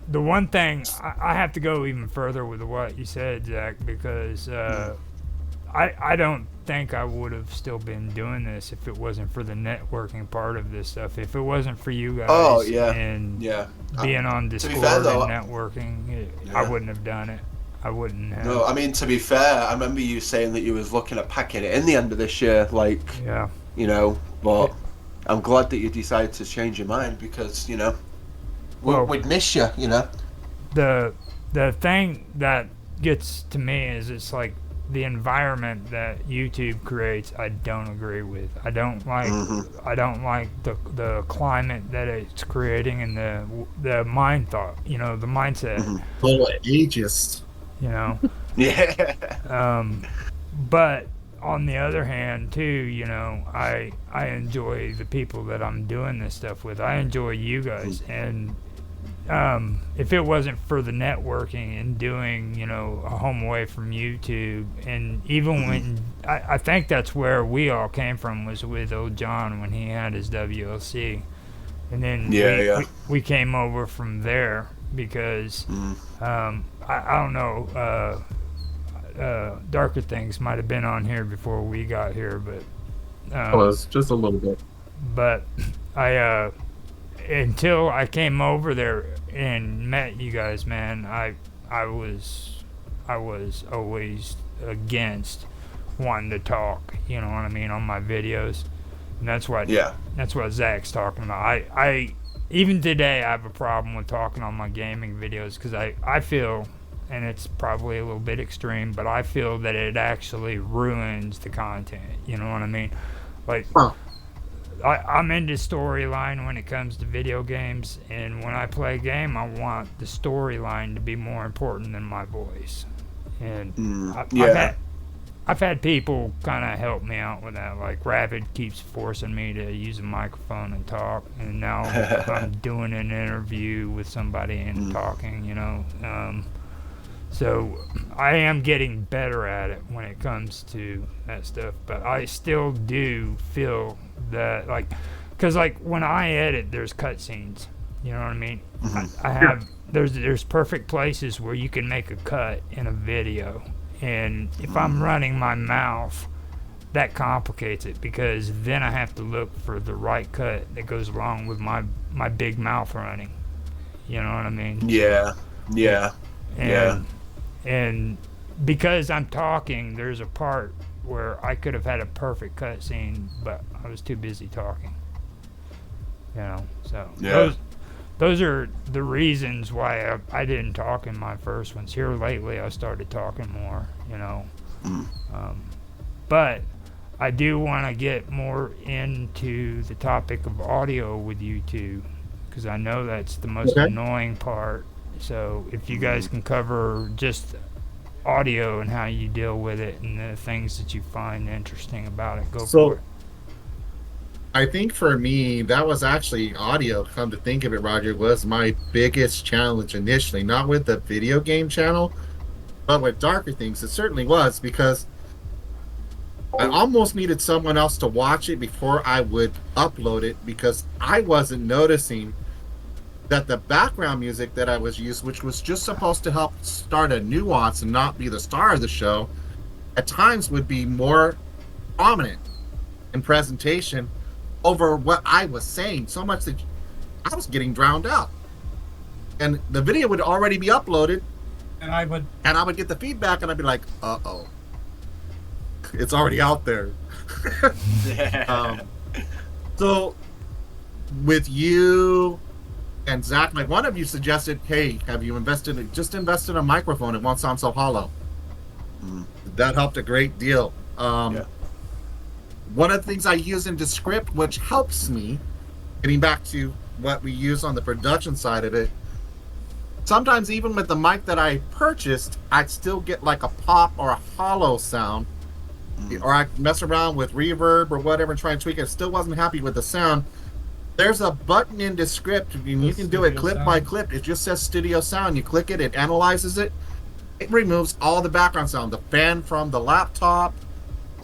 the one thing I have to go even further with what you said, Zach, because I don't think I would have still been doing this if it wasn't for the networking part of this stuff. If it wasn't for you guys and being on Discord and networking, I wouldn't have done it. I wouldn't have. No, I mean, to be fair, I remember you saying that you was looking at packing it in the end of this year, like, but I'm glad that you decided to change your mind because, we'd miss you, The thing that gets to me is it's like the environment that YouTube creates. I don't agree with. I don't like the climate that it's creating and the mind thought. The mindset. Oh, ageist. Yeah. But on the other hand, too, I enjoy the people that I'm doing this stuff with. I enjoy you guys, and if it wasn't for the networking and doing, a home away from YouTube, and even when I think that's where we all came from was with old John when he had his WLC, and then we came over from there because I don't know. Darker Things might have been on here before we got here, but was just a little bit. But I until I came over there and met you guys, man, I was always against wanting to talk, you know what I mean, on my videos. And that's what Zach's talking about. I even today I have a problem with talking on my gaming videos because I feel, and it's probably a little bit extreme, but I feel that it actually ruins the content. You know what I mean? Like, I'm into storyline when it comes to video games, and when I play a game, I want the storyline to be more important than my voice. And I've had people kind of help me out with that. Like, Rapid keeps forcing me to use a microphone and talk, and now I'm doing an interview with somebody and talking, so I am getting better at it when it comes to that stuff, but I still do feel that, like, because like when I edit, there's cutscenes. You know what I mean? I have there's perfect places where you can make a cut in a video, and if I'm running my mouth, that complicates it because then I have to look for the right cut that goes along with my big mouth running. You know what I mean? Yeah. And because I'm talking, there's a part where I could have had a perfect cutscene, but I was too busy talking. So those are the reasons why I didn't talk in my first ones. Here lately, I started talking more. But I do want to get more into the topic of audio with you two, because I know that's the most annoying part. So if you guys can cover just audio and how you deal with it and the things that you find interesting about it, go for it. I think for me, that was actually audio, come to think of it, Roger, was my biggest challenge initially. Not with the video game channel, but with Darker Things. It certainly was, because I almost needed someone else to watch it before I would upload it, because I wasn't noticing that the background music that I was using, which was just supposed to help start a nuance and not be the star of the show, at times would be more prominent in presentation over what I was saying. So much that I was getting drowned out. And the video would already be uploaded, And I would and I would get the feedback, and I'd be like, uh-oh. It's already out there. So, with you and Zach, like one of you suggested, hey, have you just invested in a microphone? It won't sound so hollow. That helped a great deal. Yeah. One of the things I use in Descript, which helps me, getting back to what we use on the production side of it, sometimes even with the mic that I purchased, I'd still get like a pop or a hollow sound. Or I mess around with reverb or whatever and try and tweak it. Still wasn't happy with the sound. There's a button in Descript, and you can do it clip by clip. It just says studio sound. You click it, it analyzes it. It removes all the background sound, the fan from the laptop,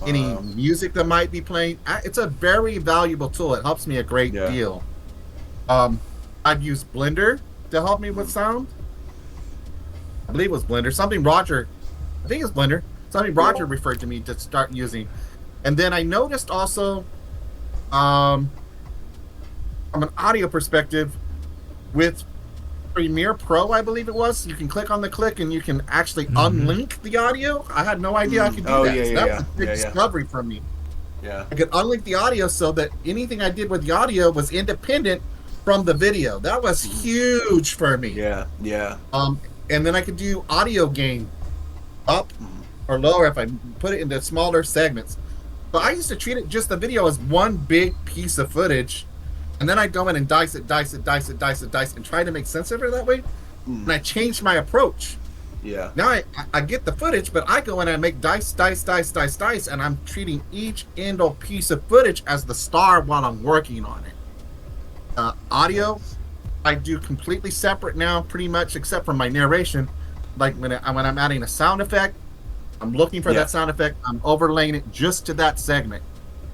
any music that might be playing. It's a very valuable tool. It helps me a great deal. I've used Blender to help me with sound. I believe it was Blender. Something Roger referred to me to start using. And then I noticed also, from an audio perspective, with Premiere Pro, I believe it was, you can click on the click and you can actually unlink the audio. I had no idea I could do that. So that was a big discovery for me. Yeah. I could unlink the audio so that anything I did with the audio was independent from the video. That was huge for me. Yeah. And then I could do audio gain up or lower if I put it into smaller segments. But I used to treat it just the video as one big piece of footage, and then I'd go in and dice it, and try to make sense of it that way. And I changed my approach. Yeah. Now I get the footage, but I go in and I make dice, and I'm treating each piece of footage as the star while I'm working on it. Audio, I do completely separate now, pretty much, except for my narration. Like when I'm adding a sound effect, I'm looking for that sound effect. I'm overlaying it just to that segment.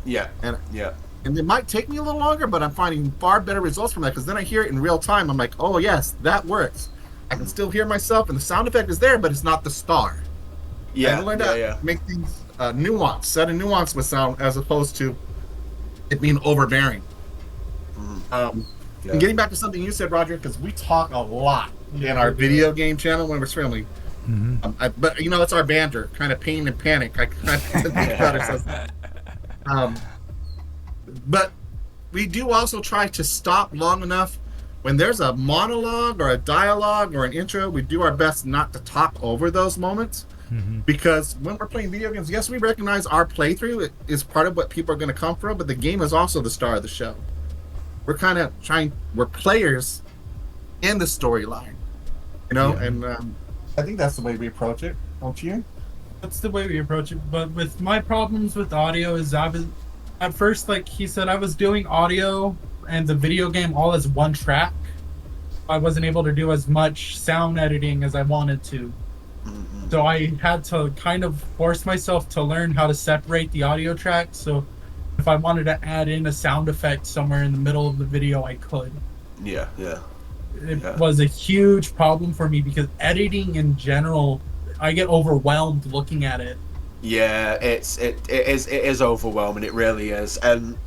Yeah. And it might take me a little longer, but I'm finding far better results from that because then I hear it in real time. I'm like, oh yes, that works. I can still hear myself, and the sound effect is there, but it's not the star. Yeah. I learned to make things set a nuance with sound as opposed to it being overbearing. And getting back to something you said, Roger, because we talk a lot in our video game channel when we're streaming. But it's our banter, kind of pain and panic. I kind of think about ourselves. But we do also try to stop long enough when there's a monologue or a dialogue or an intro. We do our best not to talk over those moments, because when we're playing video games, yes, we recognize our playthrough is part of what people are going to come from, but the game is also the star of the show. We're kind of we're players in the storyline, and I think that's the way we approach it, don't you? That's the way we approach it. But with my problems with audio is at first, like he said, I was doing audio and the video game all as one track. I wasn't able to do as much sound editing as I wanted to. So I had to kind of force myself to learn how to separate the audio tracks. So if I wanted to add in a sound effect somewhere in the middle of the video, I could. Yeah. It was a huge problem for me because editing in general, I get overwhelmed looking at it. Yeah, it is overwhelming. It really is. And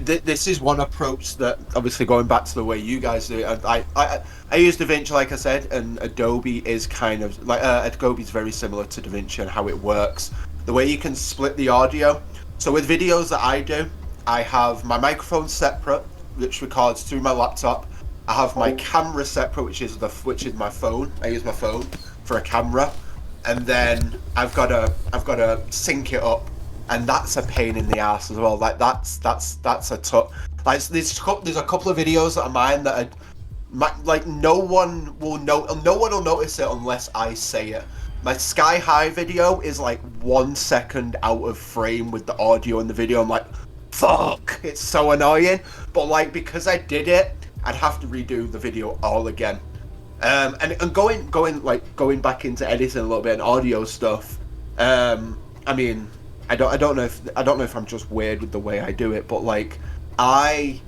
this is one approach that, obviously, going back to the way you guys do it. I use DaVinci, like I said, and Adobe is kind of like Adobe's very similar to DaVinci and how it works. The way you can split the audio. So with videos that I do, I have my microphone separate, which records through my laptop. I have my camera separate, which is my phone. I use my phone for a camera, and then I've got to sync it up, and that's a pain in the ass as well. Like that's a tough. Like there's a couple of videos that are mine that are no one will notice it unless I say it. My Sky High video is like 1 second out of frame with the audio and the video. I'm like, fuck, it's so annoying. But because I did it, I'd have to redo the video all again. And going back into editing a little bit and audio stuff. I don't know if I'm just weird with the way I do it, but I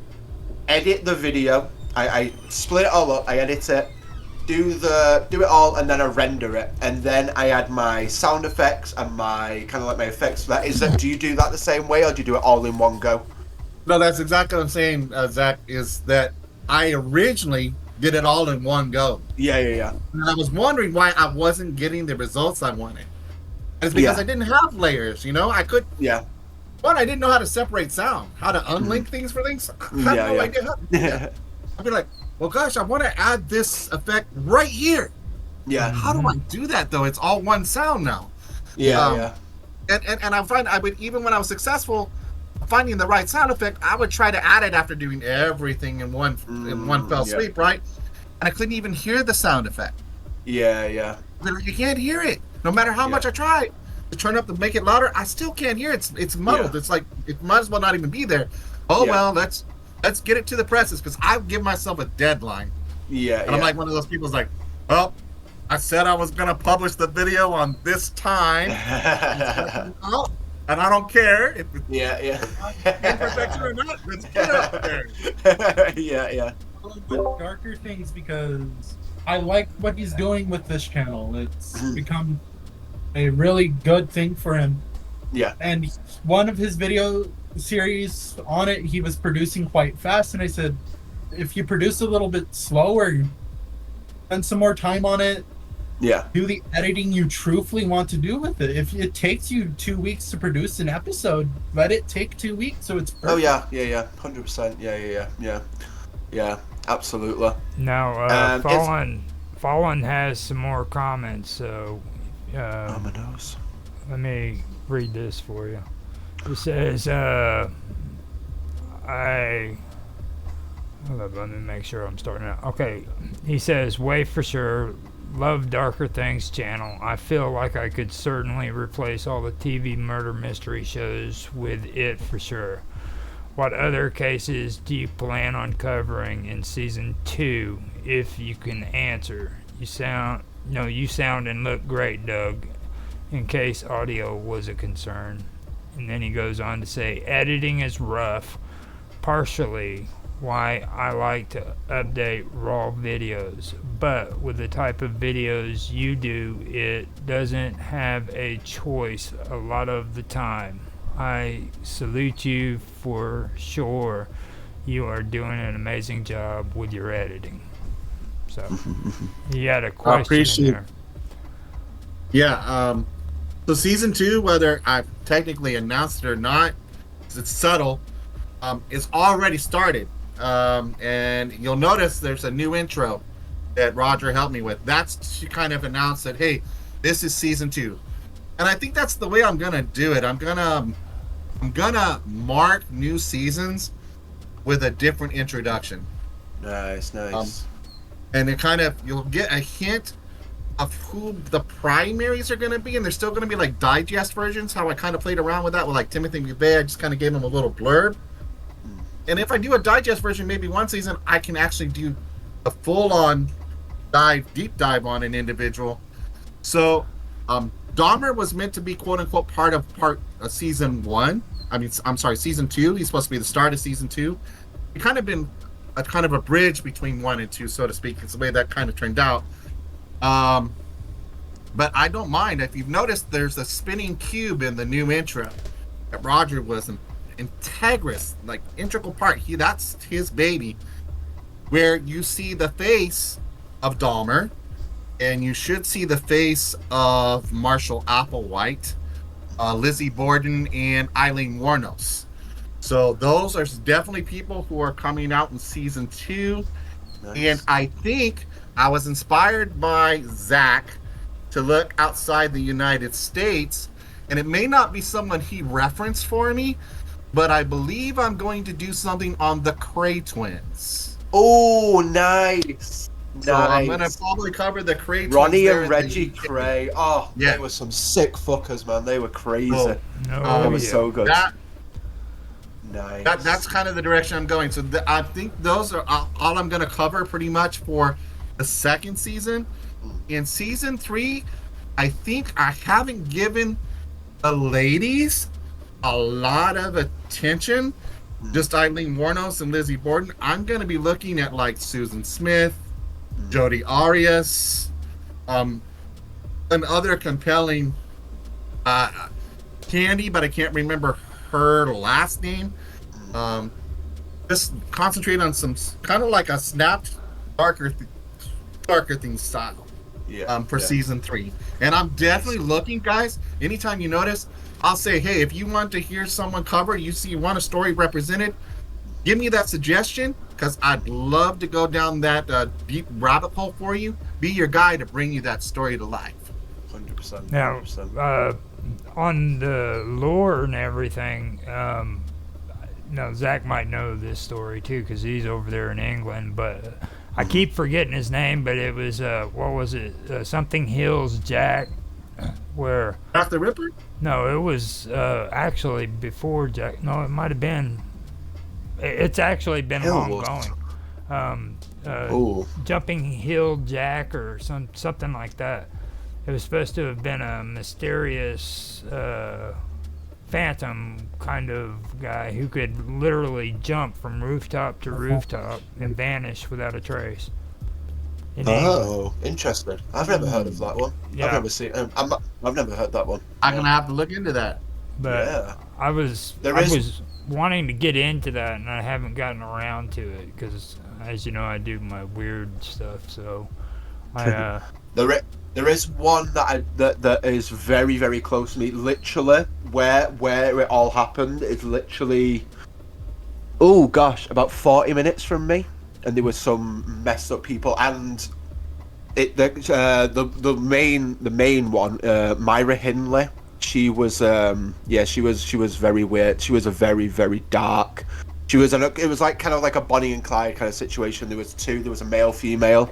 edit the video. I split it all up. I edit it, do it all, and then I render it, and then I add my sound effects and my my effects for that. Do you do that the same way, or do you do it all in one go? No, that's exactly what I'm saying, Zach, is that I originally did it all in one go. Yeah, yeah, yeah. And I was wondering why I wasn't getting the results I wanted. And it's because Yeah. I didn't have layers, you know? I Yeah. I didn't know how to separate sound, how to unlink things for things. I have Yeah, no yeah. idea how to do that. I'd be like, well, gosh, I want to add this effect right here. Yeah. How do I do that, though? It's all one sound now. Yeah, Um, yeah. And I find I would, even when I was successful finding the right sound effect, I would try to add it after doing everything in one fell yeah. sweep, right? And I couldn't even hear the sound effect. Yeah, yeah. You can't hear it, no matter how much I try to turn up to make it louder. I still can't hear it. It's muddled. Yeah. It's like it might as well not even be there. Oh Yeah. well, let's get it to the presses because I give myself a deadline, Yeah, and I'm like one of those people who's like, well, I said I was gonna publish the video on this time, yeah. and I don't care if it's Yeah, imperfection or not. Let's get it out there. yeah, yeah. With Darker Things because I like what he's doing with this channel. It's become a really good thing for him. Yeah. And one of his video series on it, he was producing quite fast, and I said, if you produce a little bit slower, spend some more time on it, Yeah. do the editing you truthfully want to do with it. If it takes you 2 weeks to produce an episode, let it take 2 weeks so it's perfect. Oh yeah, yeah, yeah. 100%. Yeah. Absolutely. Now, it's- Fallen has some more comments, so Oh my nose. let me read this for you. It says, hold up, let me make sure I'm starting out. Okay, he says, way for sure, love Darker Things channel. I feel like I could certainly replace all the TV murder mystery shows with it for sure. What other cases do you plan on covering in season 2, if you can answer? You sound and look great, Doug, in case audio was a concern. And then he goes on to say, editing is rough, partially why I like to update raw videos, but with the type of videos you do, it doesn't have a choice a lot of the time. I salute you for sure. You are doing an amazing job with your editing. So, he had a question appreciate- in there. Yeah. So season 2, whether I've technically announced it or not, it's subtle. It's already started, and you'll notice there's a new intro that Roger helped me with. That's to kind of announce that, hey, this is season 2, and I think that's the way I'm gonna do it. I'm gonna mark new seasons with a different introduction, Nice. and it kind of you'll get a hint of who the primaries are going to be, and there's still going to be like digest versions. How I kind of played around with that with like Timothy McVeigh, I just kind of gave him a little blurb. And if I do a digest version, maybe one season I can actually do a full-on deep dive on an individual. So, Dahmer was meant to be quote unquote part of season 1. I'm sorry, season 2. He's supposed to be the start of season 2. It kind of been a kind of a bridge between 1 and 2, so to speak. It's the way that kind of turned out. But I don't mind. If you've noticed, there's a spinning cube in the new intro that Roger was an integral part. That's his baby, where you see the face of Dahmer, and you should see the face of Marshall Applewhite, Lizzie Borden, and Eileen Wuornos. So those are definitely people who are coming out in season 2. Nice. And I think I was inspired by Zach to look outside the United States, and it may not be someone he referenced for me, but I believe I'm going to do something on the Cray twins. Oh, nice. So I'm going to probably cover the Cray twins. Ronnie there and in Reggie the- Cray. Oh, Yeah. they were some sick fuckers, man. They were crazy. Oh, No, They were so good. Nice. That's kind of the direction I'm going. So I think those are all I'm going to cover pretty much for the second season. In season 3, I think I haven't given the ladies a lot of attention. Just Eileen Wuornos and Lizzie Borden. I'm going to be looking at like Susan Smith, Jodi Arias, and other compelling Candy, but I can't remember her last name. just concentrate on some kind of like a snapped darker things style. Yeah. For season 3. And I'm definitely looking, guys. Anytime you notice, I'll say, hey, if you want to hear someone cover, you want a story represented, give me that suggestion, because I'd love to go down that deep rabbit hole for you. Be your guy to bring you that story to life. 100%. Now, 100%. On the lore and everything, now Zach might know this story too because he's over there in England, but I keep forgetting his name, but it was, what was it? Something Hills Jack, where... Jack the Ripper? No, it was actually before Jack. No, it might have been... It's actually been Hills. ongoing. Ooh. Jumping Hill Jack or something like that. It was supposed to have been a mysterious phantom kind of guy who could literally jump from rooftop to rooftop and vanish without a trace. In England. Oh, interesting. I've never heard of that one. Yeah. I've never seen. I've never heard that one. I'm going to have to look into that. But Yeah. I was wanting to get into that, and I haven't gotten around to it because, as you know, I do my weird stuff. So, There is one that is very, very close to me. Literally, where it all happened is literally, oh gosh, about 40 minutes from me, and there was some messed up people. And the main one, Myra Hindley. She was she was very weird. She was a very, very dark. It was like kind of like a Bonnie and Clyde kind of situation. There was two. There was a male, female.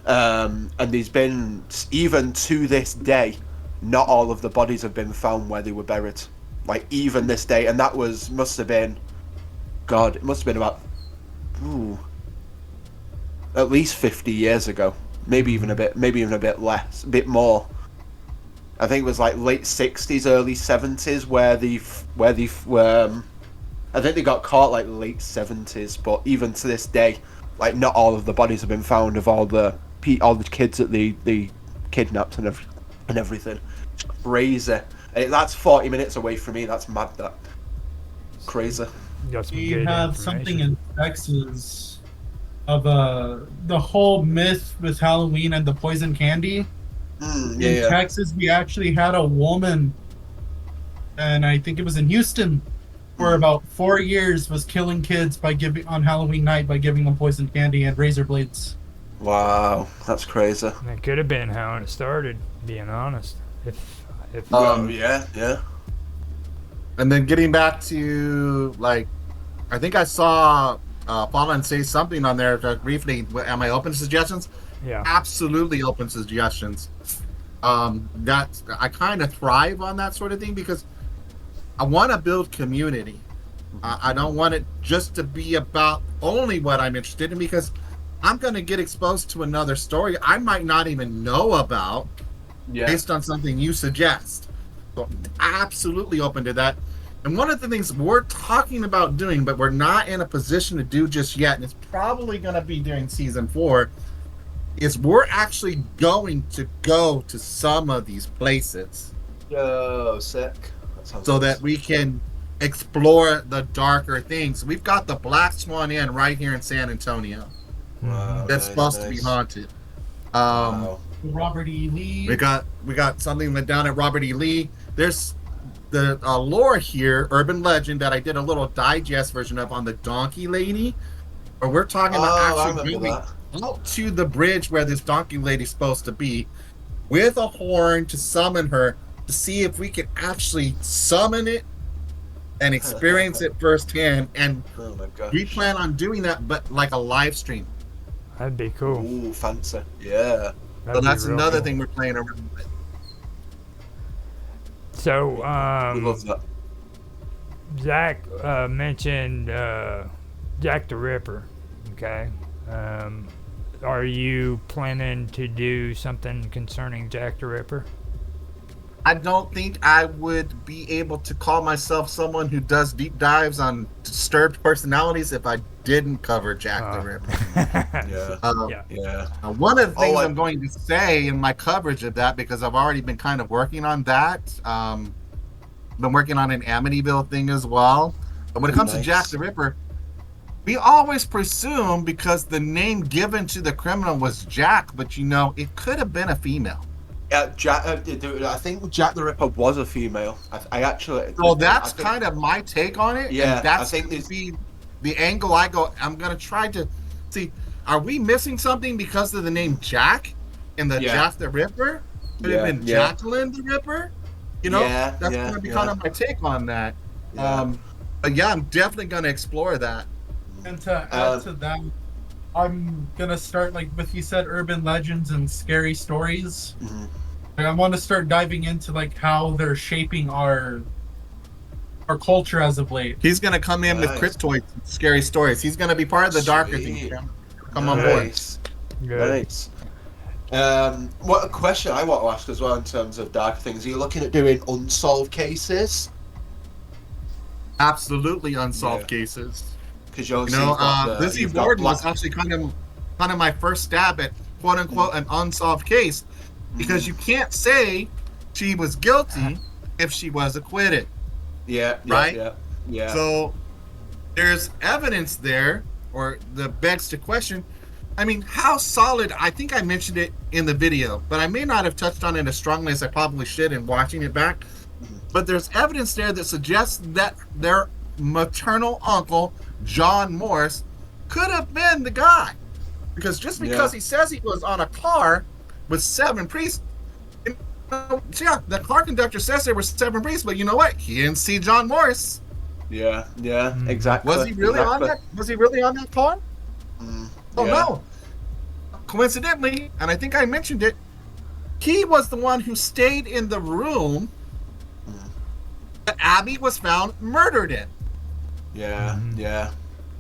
And there's been, even to this day, not all of the bodies have been found where they were buried. Like, even this day. And that must have been about, at least 50 years ago. Maybe even a bit less, a bit more. I think it was like late 60s, early 70s I think they got caught like late 70s, but even to this day, like, not all of the bodies have been found of all the kids that they kidnapped and everything. Crazy. That's 40 minutes away from me. That's mad. That crazy. got some We good have something information. in Texas of the whole myth with Halloween and the poison candy. In Texas, we actually had a woman, and I think it was in Houston, for about 4 years was killing kids on Halloween night by giving them poison candy and razor blades. Wow, that's crazy. That could have been how it started, being honest. If Yeah. And then getting back to, like, I think I saw Fallen say something on there briefly. Am I open to suggestions? yeah. Absolutely open suggestions. I kind of thrive on that sort of thing because I want to build community. I don't want it just to be about only what I'm interested in, because I'm going to get exposed to another story I might not even know about based on something you suggest. So absolutely open to that. And one of the things we're talking about doing, but we're not in a position to do just yet, and it's probably going to be during season 4, is we're actually going to go to some of these places. Yo, sick. So that we can explore the darker things. We've got the Black Swan Inn right here in San Antonio. Wow, That's supposed to be haunted. Wow. Robert E. Lee. We got something down at Robert E. Lee. There's the lore here, urban legend, that I did a little digest version of on the Donkey Lady, where we're talking about actually going out to the bridge where this Donkey Lady's supposed to be with a horn to summon her, to see if we can actually summon it and experience it firsthand. And Oh my gosh. we plan on doing that, but like a live stream. That'd be cool. Ooh, fancy. Yeah. That'd So be that's real another cool. thing we're playing around with. So, We love that. Zach mentioned Jack the Ripper. Okay. Are you planning to do something concerning Jack the Ripper? I don't think I would be able to call myself someone who does deep dives on disturbed personalities if I didn't cover Jack the Ripper. Yeah. Yeah. Yeah. One of the things I- I'm going to say in my coverage of that, because I've already been kind of working on that, been working on an Amityville thing as well. But when it comes to Nice. Jack the Ripper, we always presume because the name given to the criminal was Jack, but it could have been a female. Jack. I think Jack the Ripper was a female. I actually. So that's I think- kind of my take on it. Yeah, and that's I think gonna it's- be the angle I go. I'm gonna try to see. Are we missing something because of the name Jack and the Yeah. Jack the Ripper? Could have been Yeah. Jacqueline the Ripper. Yeah, that's yeah, gonna be yeah. kind of my take on that. Yeah. But yeah, I'm definitely gonna explore that. And to add to that, I'm gonna start like with you said, urban legends and scary stories. Mhm. Like, I want to start diving into like how they're shaping our culture as of late. He's gonna come in with Nice. cryptoid scary stories. He's gonna be part of the darker thing. Sweet. Come on board. Nice. Good. Nice. What a question I want to ask as well in terms of dark things. Are you looking at doing unsolved cases? Absolutely unsolved Yeah. cases. Because Lizzie Borden was actually kind of my first stab at quote unquote an unsolved case, because you can't say she was guilty if she was acquitted. Yeah. Right? Yeah. So there's evidence there, or the begs to question. I mean, how solid? I think I mentioned it in the video, but I may not have touched on it as strongly as I probably should in watching it back. But there's evidence there that suggests that their maternal uncle, John Morse, could have been the guy. Because just because he says he was on a car with 7 priests, the car conductor says there were 7 priests, but you know what? He didn't see John Morse. Yeah, exactly. Was he really on that? Was he really on that car? Oh yeah. no. Coincidentally, and I think I mentioned it, he was the one who stayed in the room that Abby was found murdered in. Yeah.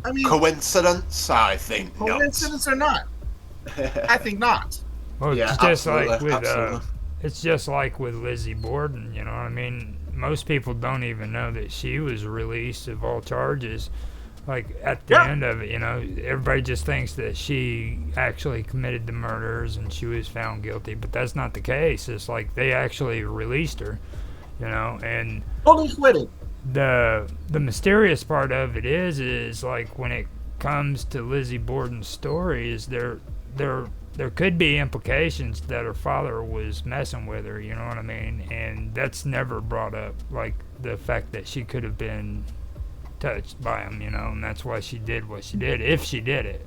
I mean, Coincidence? I think not. coincidence or not? I think not. Well, Yeah, it's just like absolutely, with absolutely. it's just like with Lizzie Borden. You know what I mean? Most people don't even know that she was released of all charges. Like at the end of it, everybody just thinks that she actually committed the murders and she was found guilty, but that's not the case. It's like they actually released her, and Fully acquitted. the mysterious part of it is like when it comes to Lizzie Borden's story, is there could be implications that her father was messing with her, you know what I mean? And that's never brought up, like the fact that she could have been touched by him, and that's why she did what she did, if she did it.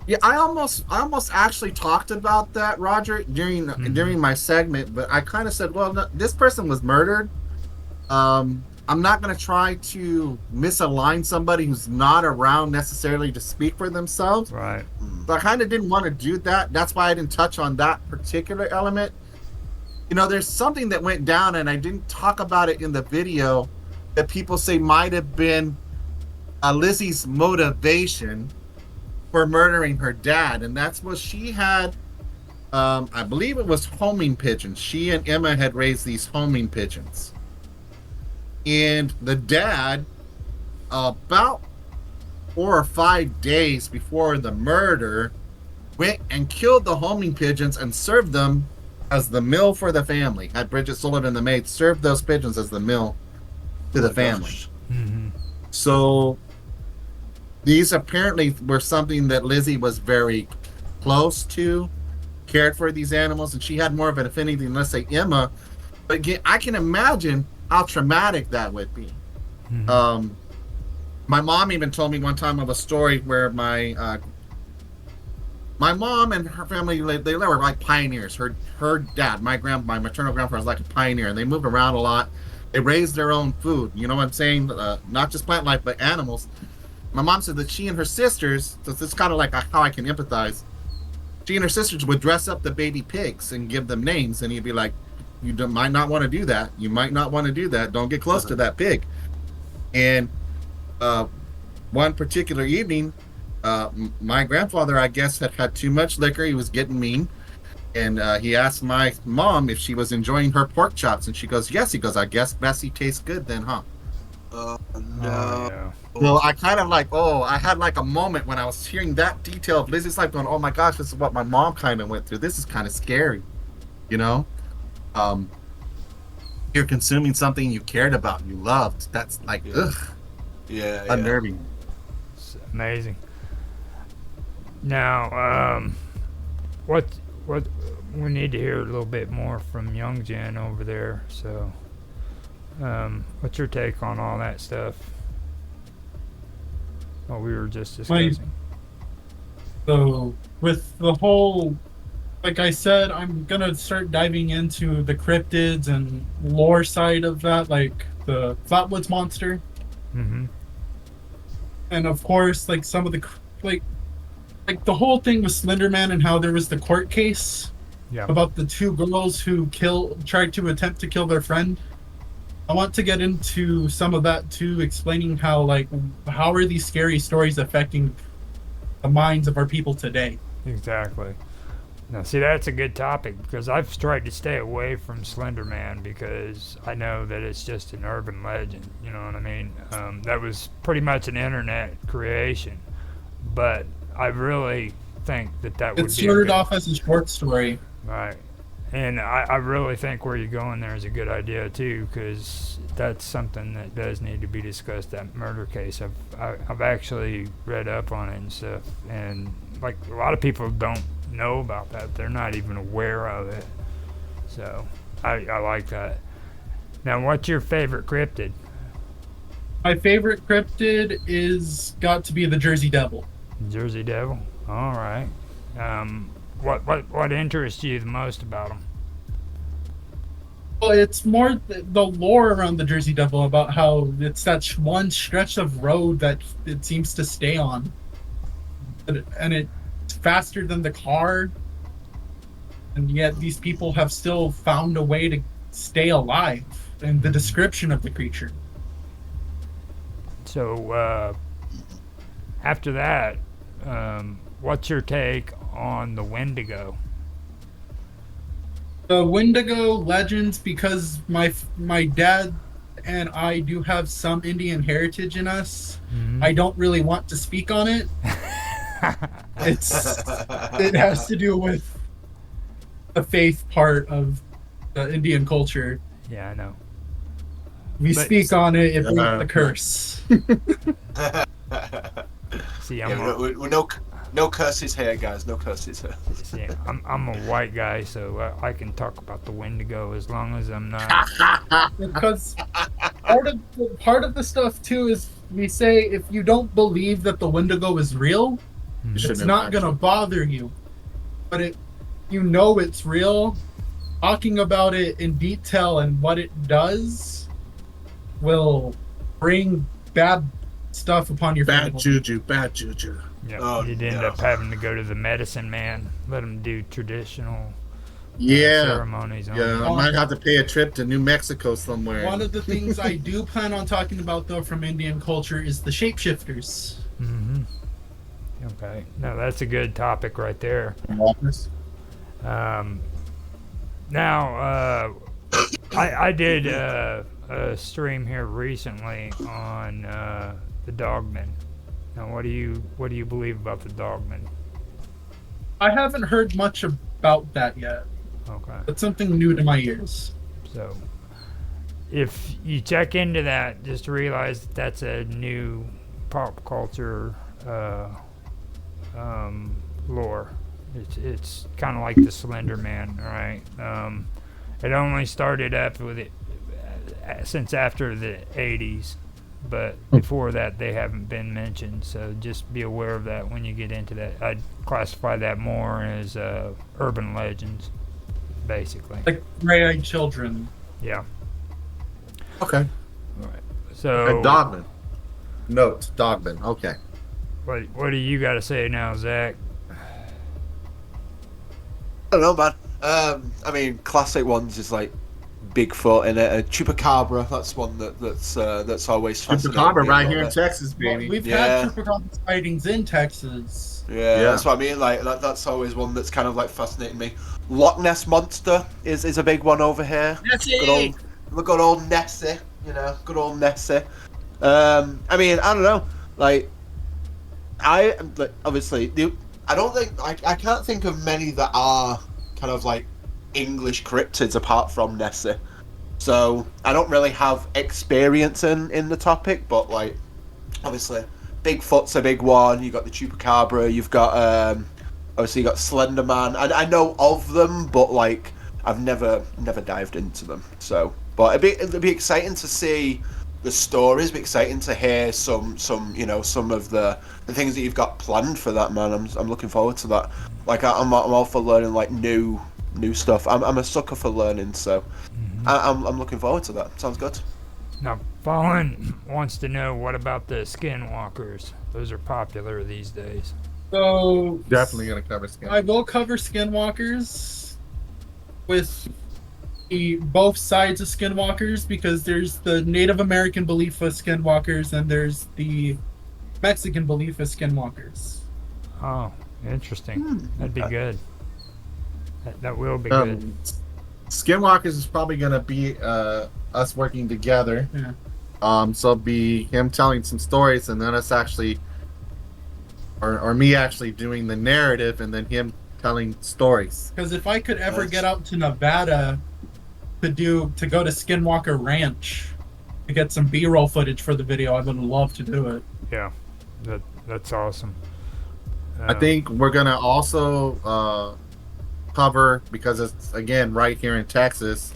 Yeah, I almost actually talked about that, Roger, during my segment, but I kind of said, well, no, this person was murdered. I'm not going to try to misalign somebody who's not around necessarily to speak for themselves. Right. But I kind of didn't want to do that. That's why I didn't touch on that particular element. There's something that went down, and I didn't talk about it in the video, that people say might have been Lizzie's motivation for murdering her dad. And that's what she had, I believe it was homing pigeons. She and Emma had raised these homing pigeons. And the dad, about 4 or 5 days before the murder, went and killed the homing pigeons and served them as the meal for the family. Had Bridget Sullivan, the maid, served those pigeons as the meal to the family. Mm-hmm. So these apparently were something that Lizzie was very close to, cared for these animals, and she had more of an affinity than, let's say, Emma. But again, I can imagine how traumatic that would be. Mm-hmm. My mom even told me one time of a story where my mom and her family, they were like pioneers. Her dad, my maternal grandfather, was like a pioneer, and they moved around a lot. They raised their own food. You know what I'm saying? Not just plant life, but animals. My mom said that she and her sisters, so it's kind of like how I can empathize. She and her sisters would dress up the baby pigs and give them names, and he'd be like, might not want to do that. You might not want to do that. Don't get close to that pig. And one particular evening, my grandfather, I guess, had too much liquor. He was getting mean. And he asked my mom if she was enjoying her pork chops. And she goes, yes. He goes, I guess Bessie tastes good then, huh? No. Yeah. Well, I kind of I had like a moment when I was hearing that detail of Lizzie's life going, oh my gosh, this is what my mom kind of went through. This is kind of scary, You're consuming something you cared about, you loved. That's like, ugh, Yeah. unnerving. That's amazing. Now, what we need to hear a little bit more from Young Jen over there. So, what's your take on all that stuff? What we were just discussing. So with the whole, like I said, I'm gonna start diving into the cryptids and lore side of that, like the Flatwoods monster, Mm-hmm. and of course, like some of the like the whole thing with Slenderman and how there was the court case Yeah. about the two girls who tried to attempt to kill their friend. I want to get into some of that too, explaining how are these scary stories affecting the minds of our people today. Exactly. Now, see, that's a good topic because I've tried to stay away from Slender Man because I know that it's just an urban legend. You know what I mean? That was pretty much an internet creation, but I really think that would It be started off as a short story. right. And I really think where you're going there is a good idea too, because that's something that does need to be discussed. That murder case, I've actually read up on it and stuff, and like a lot of people don't know about that. They're not even aware of it. So I like that. Now, what's your favorite cryptid? My favorite cryptid is got to be the Jersey Devil. Jersey Devil. All right. What interests you the most about them? Well, it's more the lore around the Jersey Devil, about how it's that one stretch of road that it seems to stay on, and it's faster than the car, and yet these people have still found a way to stay alive. And the description of the creature. So after that, what's your take on the Wendigo? The Wendigo legends, because my dad and I do have some Indian heritage in us. Mhm. I don't really want to speak on it. It has to do with the faith part of the Indian culture. Yeah, I know. We But- speak on it, it brings the curse. See, Yeah, I'm we're no curses here, guys. No curses here. see, I'm a white guy, so I can talk about the Wendigo as long as I'm not. Because part of the stuff too is we say if you don't believe that the Wendigo is real, You it's shouldn't not have gonna bother you. But it's real. Talking about it in detail and what it does will bring bad stuff upon your bad family. juju, bad juju. Yeah, Oh, you'd end no. up having to go to the medicine man, let him do traditional Yeah, ceremonies on yeah. you. I might have to pay a trip to New Mexico somewhere. One of the things I do plan on talking about though from Indian culture is the shapeshifters. Mm-hmm. Okay, no, that's a good topic right there. Now, I did a stream here recently on the Dogmen. Now, what do you believe about the Dogmen? I haven't heard much about that yet. Okay, It's something new to my ears. so if you check into that, just realize that that's a new pop culture lore. It's kind of like the Slender Man, right? It only started up with it since after the 80s, but before that they haven't been mentioned. So just be aware of that when you get into that. I'd classify that more as urban legends, basically. Like gray-eyed children. Yeah. Okay. So A Dogman. Note, Dogman. Okay. what do you got to say now, Zach? I don't know, man. I mean, classic ones is like Bigfoot and Chupacabra. That's one that's always fascinating. Chupacabra me a right little here in bit. Texas, Well, baby. we've Yeah. had chupacabra sightings in Texas. Yeah, Yeah. that's what I mean. Like that's always one that's kind of like fascinating me. Loch Ness monster is a big one over here. Good old Nessie, good old Nessie. I mean, I don't know. Like, obviously, I don't think I can't think of many that are kind of like English cryptids apart from Nessie. So I don't really have experience in the topic, but like, obviously, Bigfoot's a big one. You've got the Chupacabra. You've got obviously you got Slender Man. I know of them, but like I've never dived into them. So, but it'd be exciting to see the stories. It'd be exciting to hear some of the things that you've got planned for that, man. I'm looking forward to that. Like I'm all for learning like new stuff. I'm a sucker for learning, so I'm looking forward to that. Sounds good. Now, Fallen wants to know, what about the skinwalkers? Those are popular these days. So Definitely gonna cover skin. I will cover skinwalkers with both sides of skinwalkers, because there's the Native American belief of skinwalkers and there's the Mexican belief of skinwalkers. Oh, interesting. That'd be good. That will be good. Skinwalkers is probably gonna be us working together. Yeah. So it'll be him telling some stories, and then us actually, or me actually doing the narrative, and then him telling stories. Because if I could ever Nice. get out to Nevada to go to Skinwalker Ranch to get some B-roll footage for the video, I would love to do it. Yeah, that's awesome. I think we're gonna also cover, because it's again right here in Texas.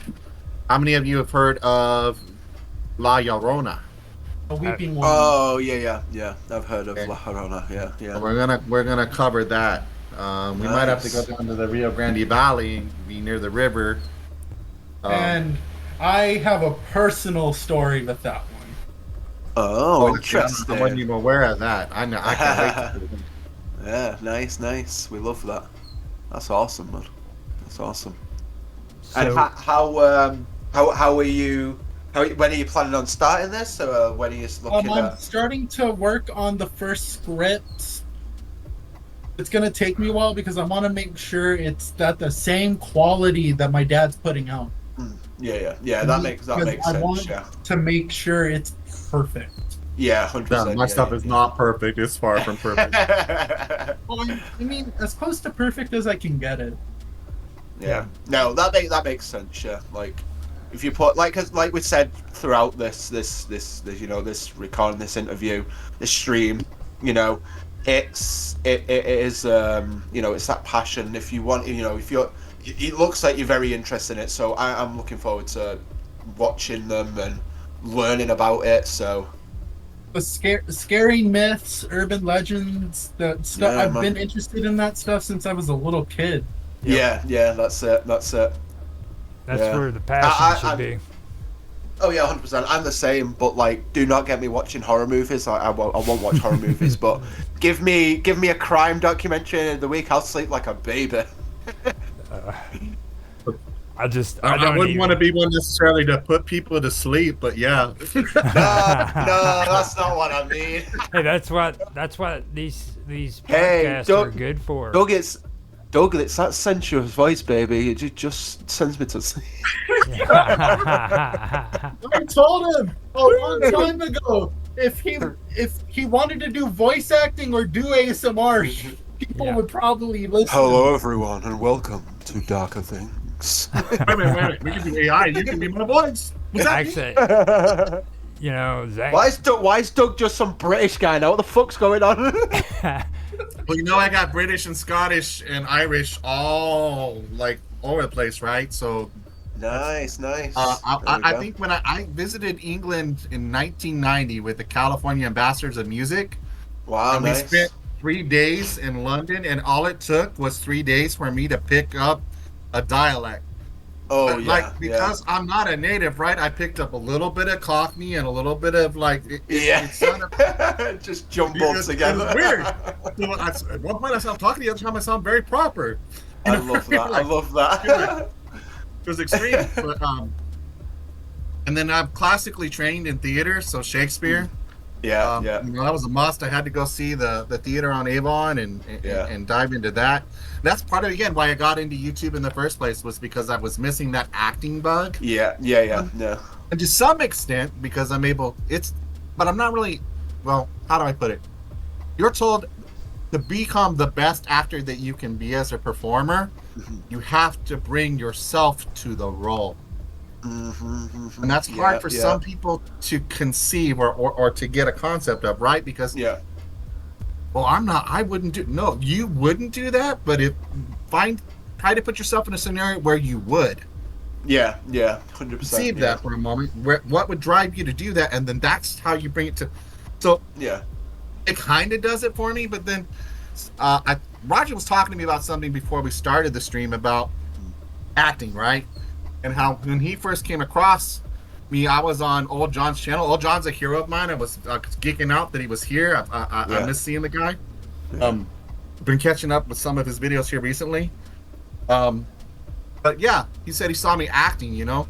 How many of you have heard of La Llorona? A weeping woman. Oh yeah. I've heard of Okay. La Llorona. Yeah. We're gonna cover that. We might have to go down to the Rio Grande Valley and be near the river. And I have a personal story with that one. Oh, I interesting. wasn't even aware of that. I know. I can't wait to Yeah, nice. We love that. That's awesome, man. That's awesome. And So, how are you? When are you planning on starting this? Or when are you looking I'm at? starting to work on the first script. It's gonna take me a while because I want to make sure it's at the same quality that my dad's putting out. Yeah. That makes Because I sense. want Yeah. to make sure it's perfect. Yeah, 100%. My stuff is not perfect. It's far from perfect. Well, I mean, as close to perfect as I can get it. Yeah. No, that makes sense. Yeah. Like, if you put like we said throughout this recording, this interview, this stream, it is it's that passion. If you want, if you're, it looks like you're very interested in it. So I'm looking forward to watching them and learning about it. So. The scary myths, urban legends, that stuff. Yeah, I've man. been interested in that stuff since I was a little kid. Yeah, that's it. that's yeah. where the passion I- should be. Oh yeah, 100%. I'm the same, but like, do not get me watching horror movies. I won't watch horror movies, but give me a crime documentary in the week. I'll sleep like a baby. I I wouldn't want to be one necessarily to put people to sleep, but yeah. No, that's not what I mean. Hey, that's what these Hey, podcasts don't- are good for. Doug, it's that sensuous voice, baby. It just sends me to sleep. I told him a long time ago if he wanted to do voice acting or do ASMR, people Yeah. would probably listen. Hello, everyone, and welcome to Darker Things. Wait a minute. We can be AI. You can be my voice. Was that me? Actually, Zach. Why is Doug just some British guy now? What the fuck's going on? Well, I got British and Scottish and Irish all like over the place, right? So Nice. I think when I visited England in 1990 with the California Ambassadors of Music, Wow, and nice. we spent 3 days in London, and all it took was 3 days for me to pick up a dialect. Oh But, yeah, because I'm not a native, right? I picked up a little bit of Cockney and a little bit of it sounded, just jumbled it together. was weird. So at one point I sound talking, the other time I sound very proper. I love that. It was extreme. But and then I'm classically trained in theater, so Shakespeare. Yeah. That was a must. I had to go see the theater on Avon and dive into that. That's part of, again, why I got into YouTube in the first place, was because I was missing that acting bug. Yeah. And to some extent, because but I'm not really, well, how do I put it? You're told to become the best actor that you can be as a performer, you have to bring yourself to the role. Mm-hmm. And that's hard for some people to conceive or to get a concept of, right? Because well, I wouldn't do. No, you wouldn't do that. But try to put yourself in a scenario where you would. Yeah, 100%. Conceive that for a moment. What would drive you to do that, and then that's how you bring it to. So Yeah. it kind of does it for me, but then Roger was talking to me about something before we started the stream about acting, right? And how when he first came across me, I was on Old John's channel. Old John's a hero of mine. I was geeking out that he was here. I miss seeing the guy. Been catching up with some of his videos here recently. But yeah, he said he saw me acting, you know,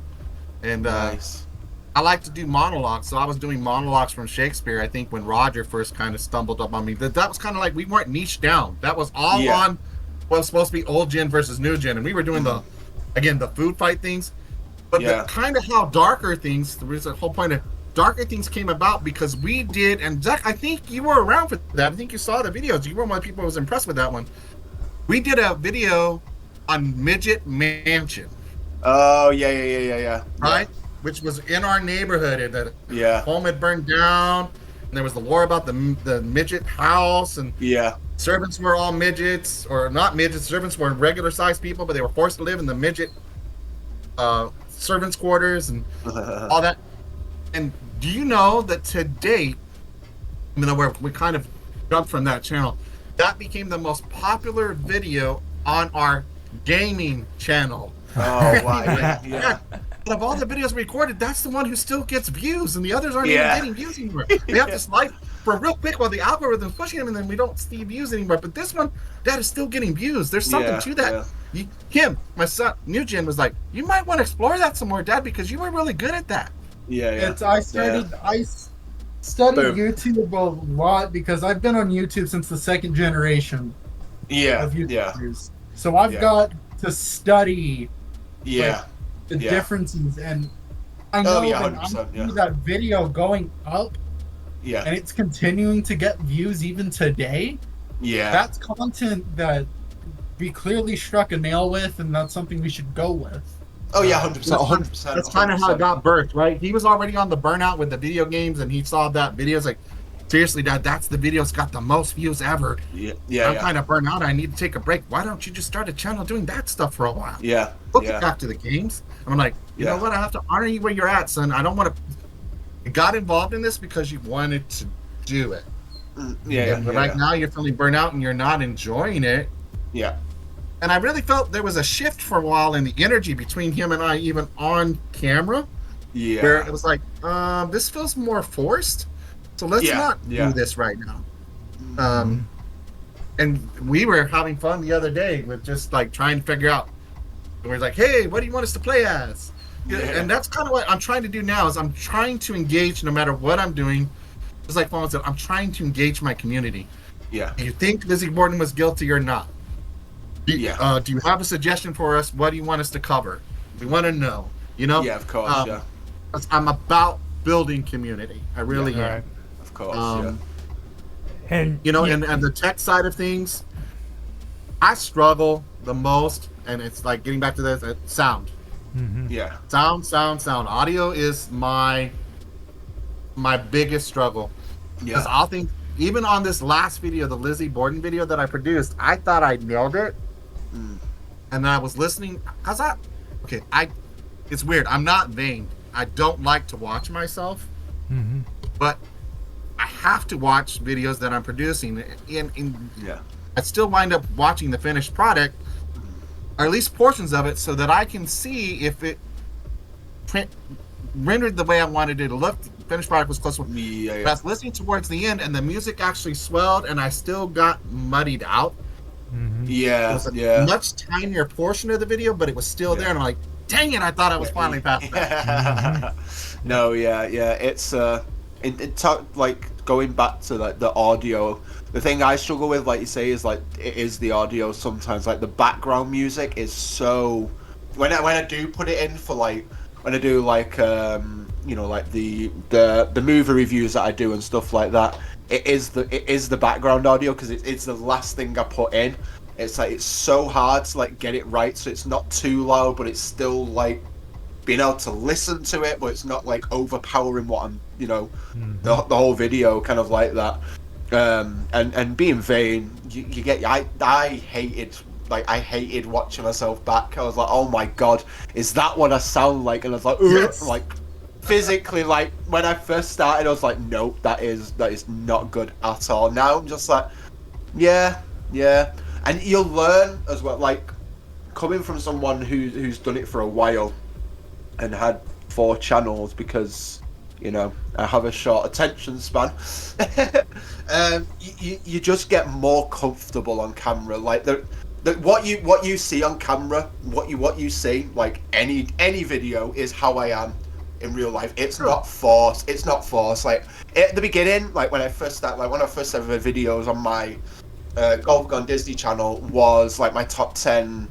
and Nice. I like to do monologues. So I was doing monologues from Shakespeare, I think, when Roger first kind of stumbled up on me. That was kind of like, we weren't niched down. That was all on what was supposed to be old gen versus new gen. And we were doing the food fight things. But the kind of how Darker Things, the whole point of Darker Things came about because we did, and Zach, I think you were around for that. I think you saw the videos. You were one of the people who was impressed with that one. We did a video on Midget Mansion. Oh, yeah. Right? Which was in our neighborhood. And the Yeah. home had burned down. And there was the war about the midget house. And Yeah. servants were all midgets. Or not midgets. Servants were regular sized people, but they were forced to live in the midget servants' quarters and all that. And do you know that to date, even though we kind of jumped from that channel, that became the most popular video on our gaming channel. Oh, wow. Yeah. Out of all the videos we recorded, that's the one who still gets views, and the others aren't even getting views anymore. They have to slide for real quick while the algorithm's pushing them, and then we don't see views anymore. But this one, that is still getting views. There's something to that. My son, New Gen, was like, you might want to explore that some more, Dad, because you were really good at that. Yeah. I studied YouTube a lot because I've been on YouTube since the second generation of YouTubers. So I've got to study the differences, and I know that I'm that video going up and it's continuing to get views even today. That's content that we clearly struck a nail with, and that's something we should go with. Oh yeah, 100%. That's kind of how it got birthed, right? He was already on the burnout with the video games, and he saw that video. It's like, seriously, Dad, that's the video that's got the most views ever. I'm kind of burnt out. I need to take a break. Why don't you just start a channel doing that stuff for a while? We'll get back to the games. I'm like, you know what? I have to honor you where you're at, son. I don't want to. You got involved in this because you wanted to do it. But right now you're feeling burnt out and you're not enjoying it. And I really felt there was a shift for a while in the energy between him and I, even on camera. Where it was like, this feels more forced. So let's not do this right now. And we were having fun the other day with just like trying to figure out. We were like, hey, what do you want us to play as? And that's kind of what I'm trying to do now is I'm trying to engage no matter what I'm doing. Just like Fawn said, I'm trying to engage my community. Do you think Lizzie Borden was guilty or not? Do you have a suggestion for us? What do you want us to cover? We want to know. You know? Yeah, of course. I'm about building community. I really am. Right. Of course. And you know, and the tech side of things, I struggle the most, and it's like getting back to the sound. Sound. Audio is my biggest struggle. Because I'll think, even on this last video, the Lizzie Borden video that I produced, I thought I nailed it. And then I was listening, it's weird. I'm not vain. I don't like to watch myself, but I have to watch videos that I'm producing, and I still wind up watching the finished product, or at least portions of it, so that I can see if it rendered the way I wanted it to look. The finished product was close. But I was listening towards the end, and the music actually swelled, and I still got muddied out. It was a much tinier portion of the video, but it was still there, and I'm like, dang it, I thought I was finally past that. No, it's like going back to like the audio. The thing I struggle with, like you say, is like it is the audio sometimes. Like the background music is so. When I do put it in for like when I do like like the movie reviews that I do and stuff like that, it is the background audio because it's the last thing I put in. It's like it's so hard to like get it right so it's not too loud, but it's still like being able to listen to it, but it's not like overpowering what I'm the whole video kind of like that. and being vain, you get. I hated watching myself back. I was like, oh my god, is that what I sound like? And I was like, Yes. like physically, like when I first started, I was like, nope, that is not good at all. Now I'm just like, yeah, and you'll learn as well. Like coming from someone who's done it for a while and had 4 channels, because I have a short attention span. You just get more comfortable on camera. Like what you see on camera, what you see, like any video is how I am in real life. It's not forced. Like at the beginning, like when I first started, like one of the first ever videos on my Golf Gone Disney channel was like my top 10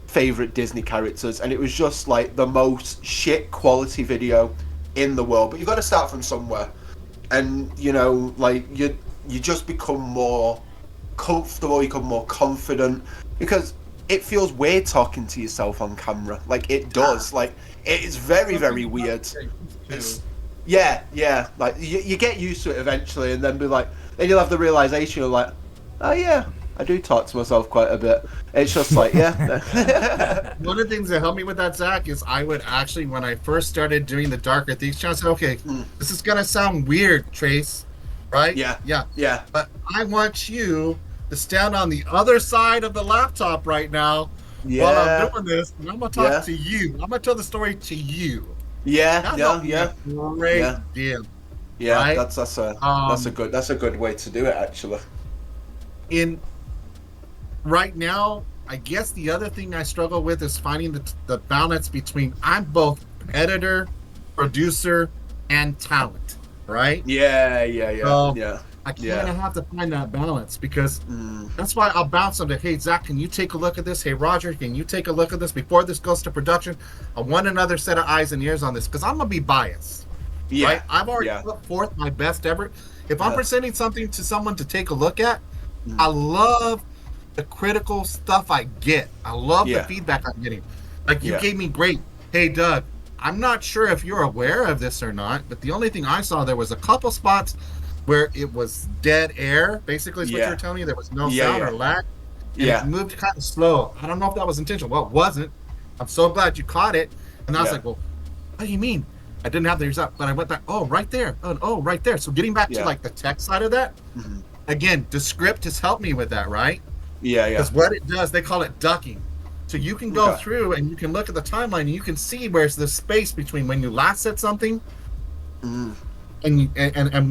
favorite Disney characters, and it was just like the most shit quality video in the world. But you've got to start from somewhere, and like you just become more comfortable, you become more confident, because it feels weird talking to yourself on camera. Like it does. Like it is very, very weird. It's, yeah, like you get used to it eventually, and then then you'll have the realization of like, oh yeah, I do talk to myself quite a bit. It's just like, yeah. One of the things that helped me with that, Zach, is I would actually, when I first started doing the Darker Things channel, I said, okay, this is going to sound weird, Trace, right? Yeah. But I want you to stand on the other side of the laptop right now while I'm doing this, and I'm going to talk to you. I'm going to tell the story to you. Yeah. Great deal. Yeah, right? that's a good way to do it, actually. Right now, I guess the other thing I struggle with is finding the balance between I'm both editor, producer, and talent, right? Yeah. I kind of have to find that balance, because that's why I'll bounce them to, hey, Zach, can you take a look at this? Hey, Roger, can you take a look at this? Before this goes to production, I want another set of eyes and ears on this, because I'm going to be biased. Yeah. Right? I've already put forth my best effort. If I'm presenting something to someone to take a look at, I love the critical stuff I get. I love the feedback I'm getting. Like you gave me great. Hey, Doug, I'm not sure if you're aware of this or not, but the only thing I saw, there was a couple spots where it was dead air. Basically, is what you're telling me. There was no sound or lag. And it moved kind of slow. I don't know if that was intentional. Well, it wasn't. I'm so glad you caught it. And I was like, well, what do you mean? I didn't have the ears up, but I went back. Oh, right there. Oh, right there. So getting back to like the tech side of that, again, Descript has helped me with that, right? Yeah. Because what it does, they call it ducking. So you can go through and you can look at the timeline and you can see where's the space between when you last said something and